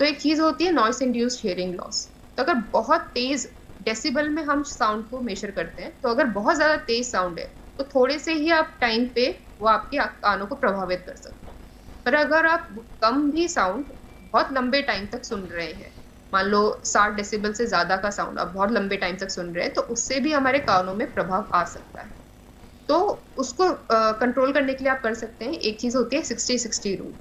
तो एक चीज़ होती है नॉइस इंड्यूस्ड हियरिंग लॉस। तो अगर बहुत तेज़ डेसिबल में हम साउंड को मेजर करते हैं, तो अगर बहुत ज़्यादा तेज़ साउंड है तो थोड़े से ही आप टाइम पे वो आपके कानों को प्रभावित कर सकते हैं। पर अगर आप कम भी साउंड बहुत लंबे टाइम तक सुन रहे हैं, मान लो 60 डेसिबल से ज्यादा का साउंड आप बहुत लंबे टाइम तक सुन रहे हैं, तो उससे भी हमारे कानों में प्रभाव आ सकता है। तो उसको कंट्रोल करने के लिए आप कर सकते हैं, एक चीज होती है 60-60 रूल।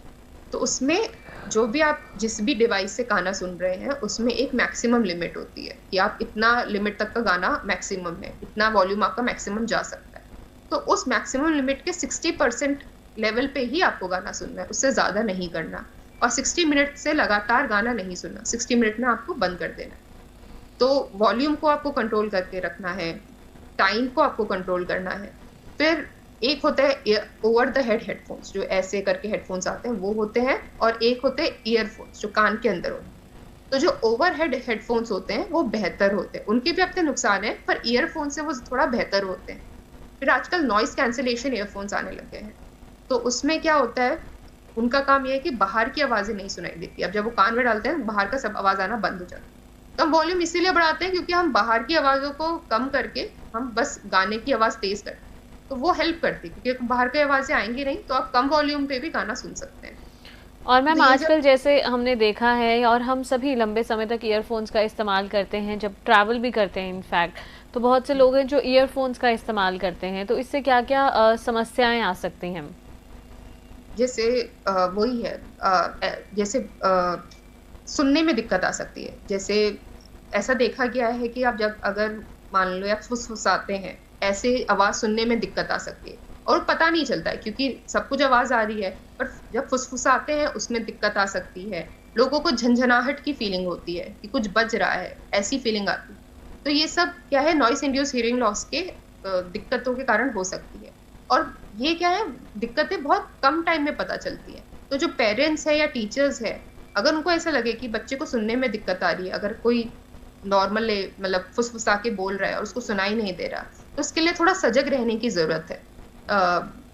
तो उसमें जो भी आप जिस भी डिवाइस से गाना सुन रहे हैं उसमें एक मैक्सिमम लिमिट होती है कि आप इतना लिमिट तक का गाना मैक्सिमम है, इतना वॉल्यूम आपका मैक्सिमम जा सकता है। तो उस मैक्सिमम लिमिट के 60% लेवल पे ही आपको गाना सुनना है, उससे ज्यादा नहीं करना। और 60 मिनट से लगातार गाना नहीं सुनना, 60 मिनट में आपको बंद कर देना। तो वॉल्यूम को आपको कंट्रोल करके रखना है, टाइम को आपको कंट्रोल करना है। फिर एक होता है ओवर द हेड हेडफोन्स, जो ऐसे करके हेडफोन्स आते हैं वो होते हैं, और एक होते हैं ईयरफोन्स जो कान के अंदर होते हैं। तो जो ओवर हेड हेडफोन्स होते हैं वो बेहतर होते हैं, उनके भी अपने नुकसान है, पर ईयरफोन से वो थोड़ा बेहतर होते हैं। फिर आजकल नॉइस कैंसिलेशन ईयरफोन्स आने लगे हैं, तो उसमें क्या होता है, उनका काम यह है कि बाहर की आवाजें नहीं सुनाई देती। अब जब वो कान में डालते हैं बाहर का सब आवाज आना बंद हो जाता है। तो हम वॉल्यूम इसीलिए बढ़ाते हैं क्योंकि हम बाहर की आवाजों को कम करके हम बस गाने की आवाज तेज करते हैं, तो वो हेल्प करती है क्योंकि बाहर की आवाजें आएंगी नहीं, तो आप कम वॉल्यूम पे भी गाना सुन सकते हैं। और मैम तो ये आजकल जैसे हमने देखा है, और हम सभी लंबे समय तक ईयरफोन्स का इस्तेमाल करते हैं जब ट्रैवल भी करते हैं इनफैक्ट, तो बहुत से लोग हैं जो ईयरफोन्स का इस्तेमाल करते हैं, तो इससे क्या क्या समस्याएं आ सकती हैं? जैसे वही है, जैसे सुनने में दिक्कत आ सकती है। जैसे ऐसा देखा गया है कि आप जब अगर मान लो आप फुसफुसाते हैं, ऐसे आवाज सुनने में दिक्कत आ सकती है और पता नहीं चलता है क्योंकि सब कुछ आवाज आ रही है, पर जब फुसफुसाते हैं उसमें दिक्कत आ सकती है। लोगों को झंझनाहट की फीलिंग होती है कि कुछ बज रहा है, ऐसी फीलिंग आती है। तो ये सब क्या है, नॉइस इंड्यूस हियरिंग लॉस के दिक्कतों के कारण हो सकती है। और ये क्या है, दिक्कतें बहुत कम टाइम में पता चलती है। तो जो पेरेंट्स है या टीचर्स है, अगर उनको ऐसा लगे कि बच्चे को सुनने में दिक्कत आ रही है, अगर कोई नॉर्मल मतलब फुसफुसा के बोल रहा है और उसको सुनाई नहीं दे रहा, तो उसके लिए थोड़ा सजग रहने की जरूरत है।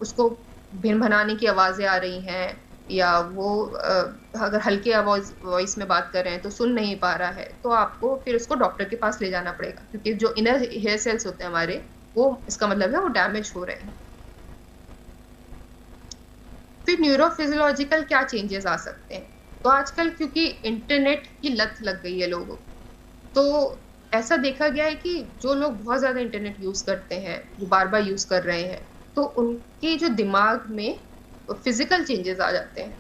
उसको भिनभिनाने की आवाजें आ रही हैं, या वो अगर हल्के आवाज वॉइस में बात कर रहे हैं तो सुन नहीं पा रहा है, तो आपको फिर उसको डॉक्टर के पास ले जाना पड़ेगा, क्योंकि जो इनर हेयर सेल्स होते हैं हमारे, वो इसका मतलब है वो डैमेज हो रहे हैं। फिर न्यूरोफिजियोलॉजिकल क्या चेंजेस आ सकते हैं, तो आजकल क्योंकि इंटरनेट की लत लग गई है लोगों को, तो ऐसा देखा गया है कि जो लोग बहुत ज्यादा इंटरनेट यूज करते हैं, जो बार बार यूज कर रहे हैं, तो उनके जो दिमाग में फिजिकल चेंजेस आ जाते हैं।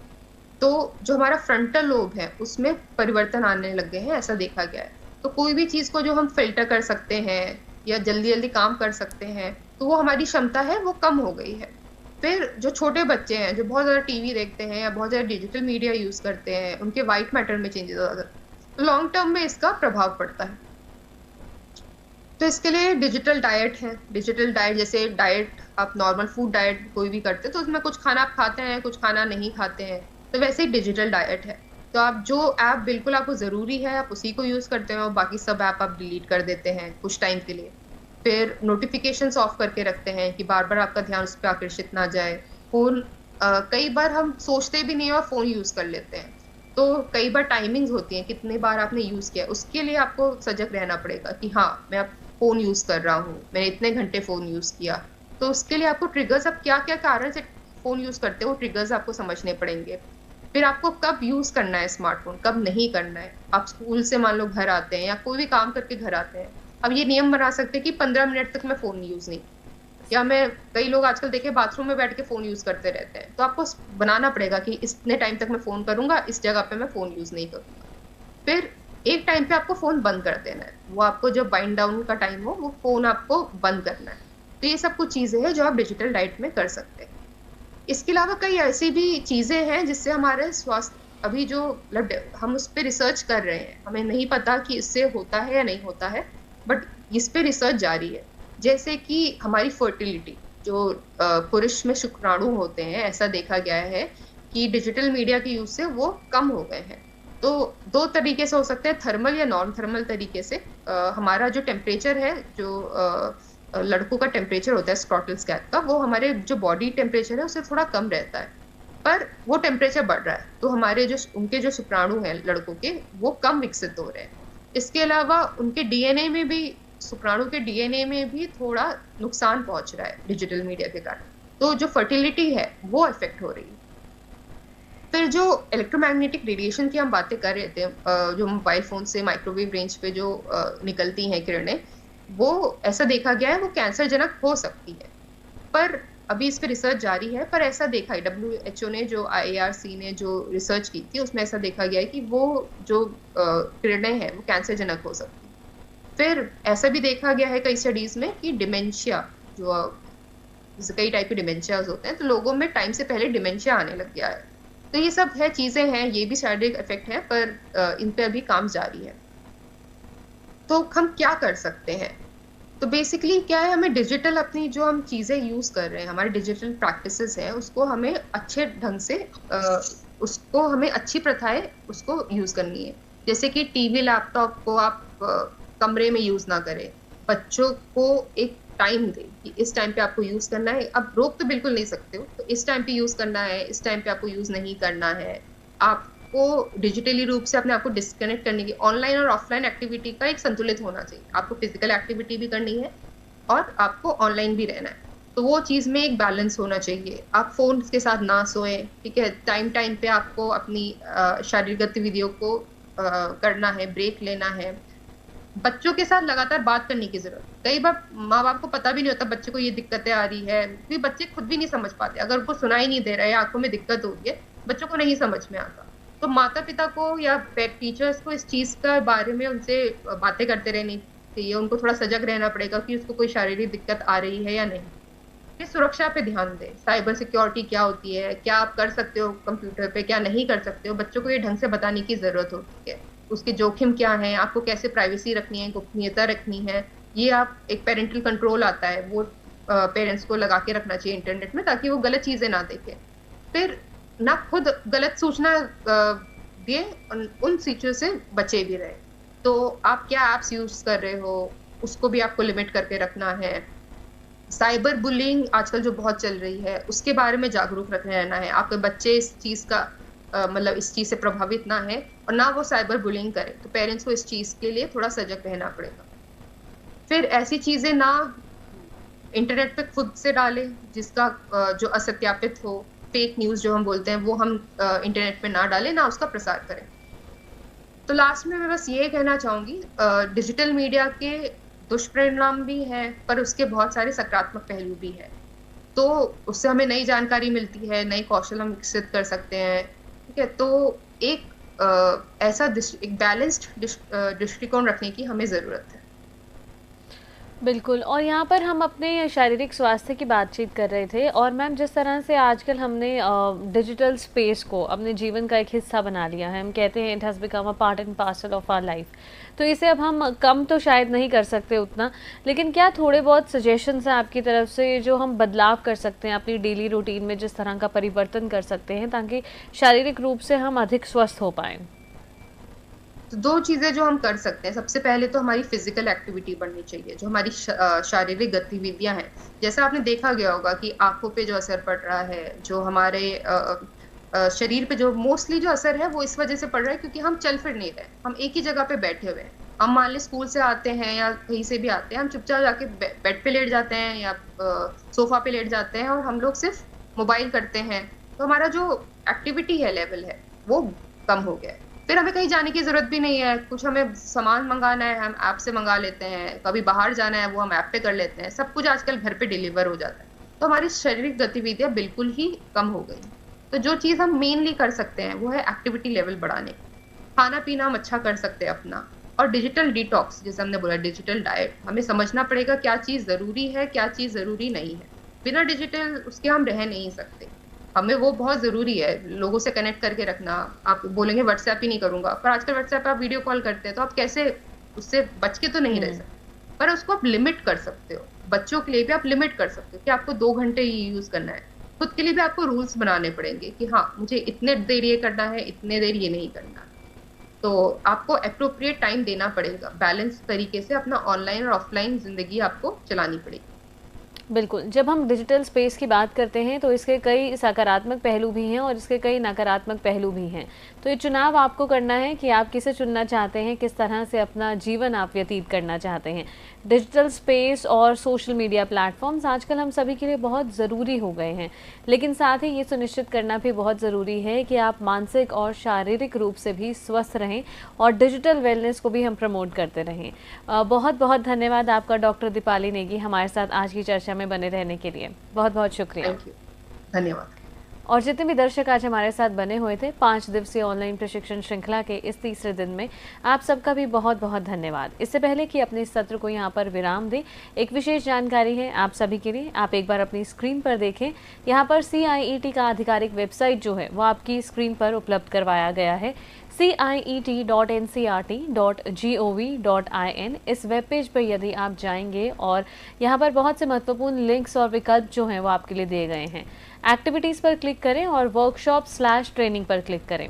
तो जो हमारा फ्रंटल लोब है उसमें परिवर्तन आने लग गए हैं, ऐसा देखा गया है। तो कोई भी चीज को जो हम फिल्टर कर सकते हैं या जल्दी जल्दी काम कर सकते हैं, तो वो हमारी क्षमता है वो कम हो गई है। फिर जो छोटे बच्चे हैं जो बहुत ज्यादा टीवी देखते हैं या बहुत ज्यादा डिजिटल मीडिया यूज करते हैं, उनके व्हाइट मैटर में चेंजेस आ जाते हैं, तो लॉन्ग टर्म में इसका प्रभाव पड़ता है। तो इसके लिए डिजिटल डाइट है। डिजिटल डाइट जैसे डाइट आप नॉर्मल फूड डाइट कोई भी करते हैं तो उसमें कुछ खाना आप खाते हैं, कुछ खाना नहीं खाते हैं, तो वैसे ही डिजिटल डाइट है। तो आप जो ऐप बिल्कुल आपको जरूरी है आप उसी को यूज करते हैं और बाकी सब ऐप आप डिलीट कर देते हैं कुछ टाइम के लिए। फिर नोटिफिकेशंस ऑफ करके रखते हैं कि बार बार आपका ध्यान उस पर आकर्षित ना जाए। फोन कई बार हम सोचते भी नहीं और फोन यूज कर लेते हैं, तो कई बार टाइमिंग्स होती हैं कितने बार आपने यूज किया, उसके लिए आपको सजग रहना पड़ेगा कि हाँ मैं अब फोन यूज कर रहा हूँ, मैंने इतने घंटे फोन यूज किया। तो उसके लिए आपको ट्रिगर्स, अब क्या क्या कारण से फोन यूज करते हो ट्रिगर्स आपको समझने पड़ेंगे। फिर आपको कब यूज करना है स्मार्टफोन, कब नहीं करना है। आप स्कूल से मान लो घर आते हैं या कोई भी काम करके घर आते हैं, अब ये नियम बना सकते हैं कि 15 मिनट तक मैं फोन यूज नहीं, या मैं, कई लोग आजकल देखे बाथरूम में बैठ के फोन यूज करते रहते हैं, तो आपको बनाना पड़ेगा कि इतने टाइम तक मैं फोन करूंगा, इस जगह पे मैं फोन यूज नहीं करूंगा। फिर एक टाइम पे आपको फोन बंद कर देना है, वो आपको जब वाइंड डाउन का टाइम हो वो फोन आपको बंद करना है। तो ये सब कुछ चीजें हैं जो आप डिजिटल डाइट में कर सकते हैं। इसके अलावा कई ऐसी भी चीजें हैं जिससे हमारे स्वास्थ्य, अभी जो मतलब हम उस पर रिसर्च कर रहे हैं, हमें नहीं पता कि इससे होता है या नहीं होता है, बट इस पे रिसर्च जारी है। जैसे कि हमारी फर्टिलिटी, जो पुरुष में शुक्राणु होते हैं, ऐसा देखा गया है कि डिजिटल मीडिया के यूज से वो कम हो गए हैं। तो दो तरीके से हो सकते हैं, थर्मल या नॉन थर्मल तरीके से। हमारा जो टेम्परेचर है, जो लड़कों का टेम्परेचर होता है स्क्रॉटल स्कैन का, वो हमारे जो बॉडी टेम्परेचर है उससे थोड़ा कम रहता है, पर वो टेम्परेचर बढ़ रहा है, तो हमारे जो उनके जो शुक्राणु हैं लड़कों के, वो कम विकसित हो रहे हैं। इसके अलावा उनके डीएनए में भी, शुक्राणु के डीएनए में भी थोड़ा नुकसान पहुंच रहा है डिजिटल मीडिया के कारण, तो जो फर्टिलिटी है वो इफेक्ट हो रही है। फिर जो इलेक्ट्रोमैग्नेटिक रेडिएशन की हम बातें कर रहे थे, जो मोबाइल फोन से माइक्रोवेव रेंज पे जो निकलती हैं किरणें, वो ऐसा देखा गया है वो कैंसर जनक हो सकती है। पर अभी इस पे रिसर्च जारी है, पर ऐसा देखा है WHO ने, जो IARC ने जो रिसर्च की थी, उसमें ऐसा देखा गया है कि वो जो किरणें हैं वो कैंसर जनक हो सकती है। फिर ऐसा भी देखा गया है कई स्टडीज में कि डिमेंशिया, जो कई टाइप के डिमेंशियाज होते हैं, तो लोगों में टाइम से पहले डिमेंशिया आने लग गया है। तो ये सब है, चीजें हैं, ये भी शारीरिक इफेक्ट है, पर इन पे अभी काम जारी है। तो हम क्या कर सकते हैं? तो बेसिकली क्या है, हमें डिजिटल, अपनी जो हम चीजें यूज कर रहे हैं, हमारे डिजिटल प्रैक्टिसेस हैं, उसको हमें अच्छे ढंग से, उसको हमें अच्छी प्रथाएं उसको यूज करनी है। जैसे कि टीवी लैपटॉप को आप कमरे में यूज ना करें, बच्चों को एक टाइम दें कि इस टाइम पे आपको यूज करना है। अब रोक तो बिल्कुल नहीं सकते हो, तो इस टाइम पे यूज करना है, इस टाइम पे आपको यूज नहीं करना है। आपको डिजिटली रूप से अपने आप को डिस्कनेक्ट करने की, ऑनलाइन और ऑफलाइन एक्टिविटी का एक संतुलित होना चाहिए। आपको फिजिकल एक्टिविटी भी करनी है और आपको ऑनलाइन भी रहना है, तो वो चीज में एक बैलेंस होना चाहिए। आप फोन के साथ ना सोए, ठीक है, टाइम टाइम पे आपको अपनी शारीरिक गतिविधियों को करना है, ब्रेक लेना है। बच्चों के साथ लगातार बात करने की जरूरत। कई बार माँ बाप को पता भी नहीं होता बच्चे को ये दिक्कतें आ रही है, क्योंकि बच्चे खुद भी नहीं समझ पाते। अगर उनको सुनाई नहीं दे रहा है, आंखों में दिक्कत हो रही है, बच्चों को नहीं समझ में आता, तो माता पिता को या टीचर्स को इस चीज के बारे में उनसे बातें करते रहनी चाहिए। उनको थोड़ा सजग रहना पड़ेगा कि उसको कोई शारीरिक दिक्कत आ रही है या नहीं। फिर सुरक्षा पे ध्यान दें, साइबर सिक्योरिटी क्या होती है, क्या आप कर सकते हो कंप्यूटर पे, क्या नहीं कर सकते हो, बच्चों को ये ढंग से बताने की जरूरत होती है। उसके जोखिम क्या है, आपको कैसे प्राइवेसी रखनी है, गोपनीयता रखनी है, ये आप, एक पेरेंटल कंट्रोल आता है, वो पेरेंट्स को लगा के रखना चाहिए इंटरनेट में, ताकि वो गलत चीजें ना देखें। फिर ना खुद गलत सूचना दिए, उन चीजों से बचे भी रहे। तो आप क्या एप्स यूज कर रहे हो, उसको भी आपको लिमिट करके रखना है। साइबर बुलिंग आजकल जो बहुत चल रही है, उसके बारे में जागरूक रखने रहना है। आपके बच्चे इस चीज का मतलब इस चीज से प्रभावित ना है और ना वो साइबर बुलिंग करे, तो पेरेंट्स को इस चीज के लिए थोड़ा सजग रहना पड़ेगा। फिर ऐसी चीजें ना इंटरनेट पे खुद से डालें जिसका जो असत्यापित हो, फेक न्यूज जो हम बोलते हैं, वो हम इंटरनेट पे ना डालें, ना उसका प्रसार करें। तो लास्ट में मैं बस ये कहना चाहूंगी, डिजिटल मीडिया के दुष्परिणाम भी हैं, पर उसके बहुत सारे सकारात्मक पहलू भी हैं। तो उससे हमें नई जानकारी मिलती है, नए कौशल हम विकसित कर सकते हैं, ठीक है। तो एक एक बैलेंस्ड दृष्टिकोण रखने की हमें जरूरत है। बिल्कुल, और यहाँ पर हम अपने शारीरिक स्वास्थ्य की बातचीत कर रहे थे, और मैम जिस तरह से आजकल हमने डिजिटल स्पेस को अपने जीवन का एक हिस्सा बना लिया है, हम कहते हैं it has become a part and parcel of our life, तो इसे अब हम कम तो शायद नहीं कर सकते उतना, लेकिन क्या थोड़े बहुत सजेशंस हैं आपकी तरफ से जो हम बदलाव कर सकते हैं अपनी डेली रूटीन में, जिस तरह का परिवर्तन कर सकते हैं ताकि शारीरिक रूप से हम अधिक स्वस्थ हो पाएँ? तो दो चीजें जो हम कर सकते हैं, सबसे पहले तो हमारी फिजिकल एक्टिविटी बढ़नी चाहिए, जो हमारी शारीरिक गतिविधियां हैं। जैसा आपने देखा गया होगा कि आंखों पे जो असर पड़ रहा है, जो हमारे शरीर पे जो मोस्टली जो असर है, वो इस वजह से पड़ रहा है क्योंकि हम चल फिर नहीं रहे, हम एक ही जगह पे बैठे हुए हैं। हम मान लें स्कूल से आते हैं या कहीं से भी आते हैं, हम चुपचाप जाके बेड पे लेट जाते हैं या सोफा पे लेट जाते हैं, और हम लोग सिर्फ मोबाइल करते हैं, तो हमारा जो एक्टिविटी है लेवल है वो कम हो गया है। फिर हमें कहीं जाने की जरूरत भी नहीं है, कुछ हमें सामान मंगाना है हम ऐप से मंगा लेते हैं, कभी बाहर जाना है वो हम ऐप पे कर लेते हैं, सब कुछ आजकल घर पे डिलीवर हो जाता है। तो हमारी शारीरिक गतिविधियां बिल्कुल ही कम हो गई। तो जो चीज हम मेनली कर सकते हैं वो है एक्टिविटी लेवल बढ़ाने। खाना पीना हम अच्छा कर सकते हैं अपना, और डिजिटल डिटॉक्स जैसे हमने बोला, डिजिटल डाइट, हमें समझना पड़ेगा क्या चीज जरूरी है क्या चीज जरूरी नहीं है। बिना डिजिटल उसके हम रह नहीं सकते, हमें वो बहुत जरूरी है लोगों से कनेक्ट करके रखना। आप बोलेंगे व्हाट्सएप ही नहीं करूंगा, पर आजकल व्हाट्सएप पे आप वीडियो कॉल करते हैं तो आप कैसे उससे बच के तो नहीं रह सकते, पर उसको आप लिमिट कर सकते हो। बच्चों के लिए भी आप लिमिट कर सकते हो कि आपको 2 घंटे ही यूज करना है। खुद के लिए भी आपको रूल्स बनाने पड़ेंगे कि हाँ मुझे इतने देर ये करना है, इतने देर ये नहीं करना। तो आपको अप्रोप्रिएट टाइम देना पड़ेगा, बैलेंस तरीके से अपना ऑनलाइन और ऑफलाइन जिंदगी आपको चलानी पड़ेगी। बिल्कुल, जब हम डिजिटल स्पेस की बात करते हैं तो इसके कई सकारात्मक पहलू भी हैं और इसके कई नकारात्मक पहलू भी हैं। तो ये चुनाव आपको करना है कि आप किसे चुनना चाहते हैं, किस तरह से अपना जीवन आप व्यतीत करना चाहते हैं। डिजिटल स्पेस और सोशल मीडिया प्लेटफॉर्म्स आजकल हम सभी के लिए बहुत ज़रूरी हो गए हैं, लेकिन साथ ही ये सुनिश्चित करना भी बहुत ज़रूरी है कि आप मानसिक और शारीरिक रूप से भी स्वस्थ रहें और डिजिटल वेलनेस को भी हम प्रमोट करते रहें। बहुत बहुत धन्यवाद आपका डॉक्टर दीपाली नेगी हमारे साथ आज की चर्चा में बने रहने के लिए। बहुत बहुत शुक्रिया। थैंक यू, धन्यवाद। और जितने भी दर्शक आज हमारे साथ बने हुए थे 5 दिवसीय ऑनलाइन प्रशिक्षण श्रृंखला के इस तीसरे दिन में, आप सबका भी बहुत बहुत धन्यवाद। इससे पहले कि अपने इस सत्र को यहाँ पर विराम दें, एक विशेष जानकारी है आप सभी के लिए। आप एक बार अपनी स्क्रीन पर देखें, यहाँ पर CIET का आधिकारिक वेबसाइट जो है वो आपकी स्क्रीन पर उपलब्ध करवाया गया है, ciet.ncrt.gov.in। इस वेब पेज पर यदि आप जाएंगे और यहाँ पर बहुत से महत्वपूर्ण लिंक्स और विकल्प जो हैं वो आपके लिए दिए गए हैं। एक्टिविटीज़ पर क्लिक करें और वर्कशॉप/ट्रेनिंग पर क्लिक करें।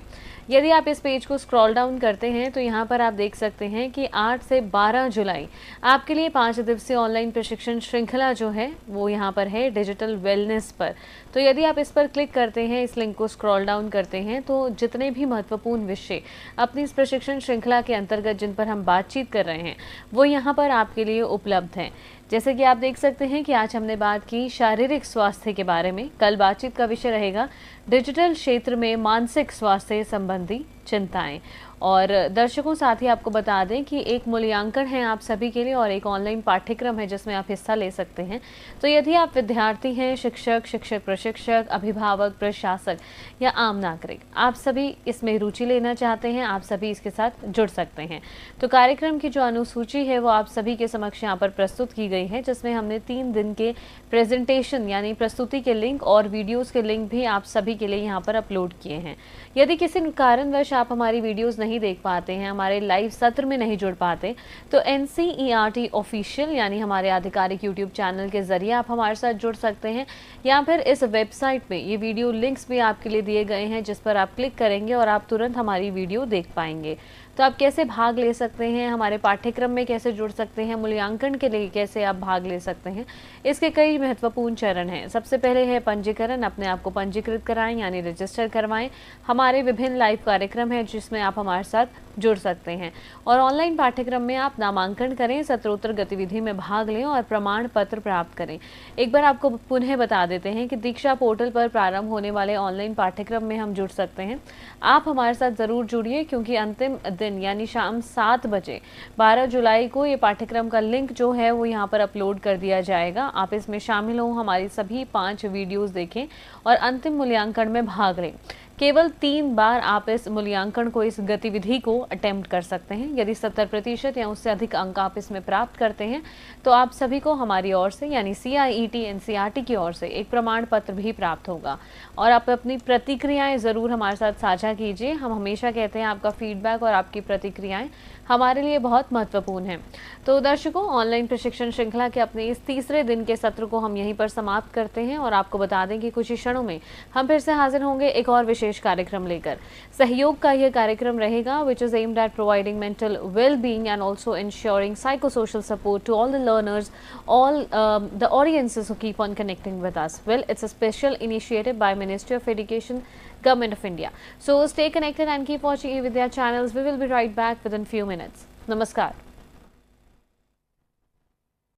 यदि आप इस पेज को स्क्रॉल डाउन करते हैं तो यहाँ पर आप देख सकते हैं कि 8 से 12 जुलाई आपके लिए 5 दिवसीय ऑनलाइन प्रशिक्षण श्रृंखला जो है वो यहाँ पर है डिजिटल वेलनेस पर। तो यदि आप इस पर क्लिक करते हैं, इस लिंक को स्क्रॉल डाउन करते हैं, तो जितने भी महत्वपूर्ण विषय अपनी इस प्रशिक्षण श्रृंखला के अंतर्गत जिन पर हम बातचीत कर रहे हैं वो यहाँ पर आपके लिए उपलब्ध हैं। जैसे कि आप देख सकते हैं कि आज हमने बात की शारीरिक स्वास्थ्य के बारे में, कल बातचीत का विषय रहेगा डिजिटल क्षेत्र में मानसिक स्वास्थ्य संबंधी चिंताएं। और दर्शकों साथ ही आपको बता दें कि एक मूल्यांकन है आप सभी के लिए और एक ऑनलाइन पाठ्यक्रम है जिसमें आप हिस्सा ले सकते हैं। तो यदि आप विद्यार्थी हैं, शिक्षक, शिक्षक प्रशिक्षक, अभिभावक, प्रशासक या आम नागरिक, आप सभी इसमें रुचि लेना चाहते हैं, आप सभी इसके साथ जुड़ सकते हैं। तो कार्यक्रम की जो अनुसूची है वो आप सभी के समक्ष यहाँ पर प्रस्तुत की गई है, जिसमें हमने 3 दिन के प्रेजेंटेशन यानी प्रस्तुति के लिंक और वीडियोज़ के लिंक भी आप सभी के लिए यहाँ पर अपलोड किए हैं। यदि किसी कारणवश आप हमारी वीडियोज़ नहीं देख पाते हैं, हमारे लाइव सत्र में नहीं जुड़ पाते, तो NCERT ऑफिशियल यानी हमारे आधिकारिक YouTube चैनल के जरिए आप हमारे साथ जुड़ सकते हैं, या फिर इस वेबसाइट पे ये वीडियो लिंक्स भी आपके लिए दिए गए हैं जिस पर आप क्लिक करेंगे और आप तुरंत हमारी वीडियो देख पाएंगे। तो आप कैसे भाग ले सकते हैं, हमारे पाठ्यक्रम में कैसे जुड़ सकते हैं, मूल्यांकन के लिए कैसे आप भाग ले सकते हैं, इसके कई महत्वपूर्ण चरण हैं। सबसे पहले है पंजीकरण, अपने आप को पंजीकृत कराएं यानी रजिस्टर करवाएं। हमारे विभिन्न लाइव कार्यक्रम हैं जिसमें आप हमारे साथ जुड़ सकते हैं, और ऑनलाइन पाठ्यक्रम में आप नामांकन करें, सत्रोत्तर गतिविधि में भाग लें और प्रमाण पत्र प्राप्त करें। एक बार आपको पुनः बता देते हैं कि दीक्षा पोर्टल पर प्रारंभ होने वाले ऑनलाइन पाठ्यक्रम में हम जुड़ सकते हैं। आप हमारे साथ ज़रूर जुड़िए, क्योंकि अंतिम दिन यानी शाम 7 बजे 12 जुलाई को ये पाठ्यक्रम का लिंक जो है वो यहाँ पर अपलोड कर दिया जाएगा। आप इसमें शामिल हों, हमारी सभी 5 वीडियोज़ देखें और अंतिम मूल्यांकन में भाग लें। केवल 3 बार आप इस मूल्यांकन को, इस गतिविधि को अटेम्प्ट कर सकते हैं। यदि 70% या उससे अधिक अंक आप इसमें प्राप्त करते हैं तो आप सभी को हमारी ओर से यानी CIET NCERT की ओर से एक प्रमाण पत्र भी प्राप्त होगा। और आप अपनी प्रतिक्रियाएं ज़रूर हमारे साथ साझा कीजिए। हम हमेशा कहते हैं आपका फीडबैक और आपकी प्रतिक्रियाएं हमारे लिए बहुत महत्वपूर्ण हैं। तो दर्शकों, ऑनलाइन प्रशिक्षण श्रृंखला के अपने इस तीसरे दिन के सत्र को हम यहीं पर समाप्त करते हैं और आपको बता दें कि कुछ ही क्षणों में हम फिर से हाजिर होंगे एक और विशेष कार्यक्रम लेकर। सहयोग का यह कार्यक्रम रहेगा which is aimed at providing mental well-being and also ensuring psychosocial support to all the learners, all the audiences who keep on connecting with us. Well, it's a special initiative by Ministry of Education, Government of India. So stay connected and keep watching eVidya channels. We will be right back within few minutes. Namaskar.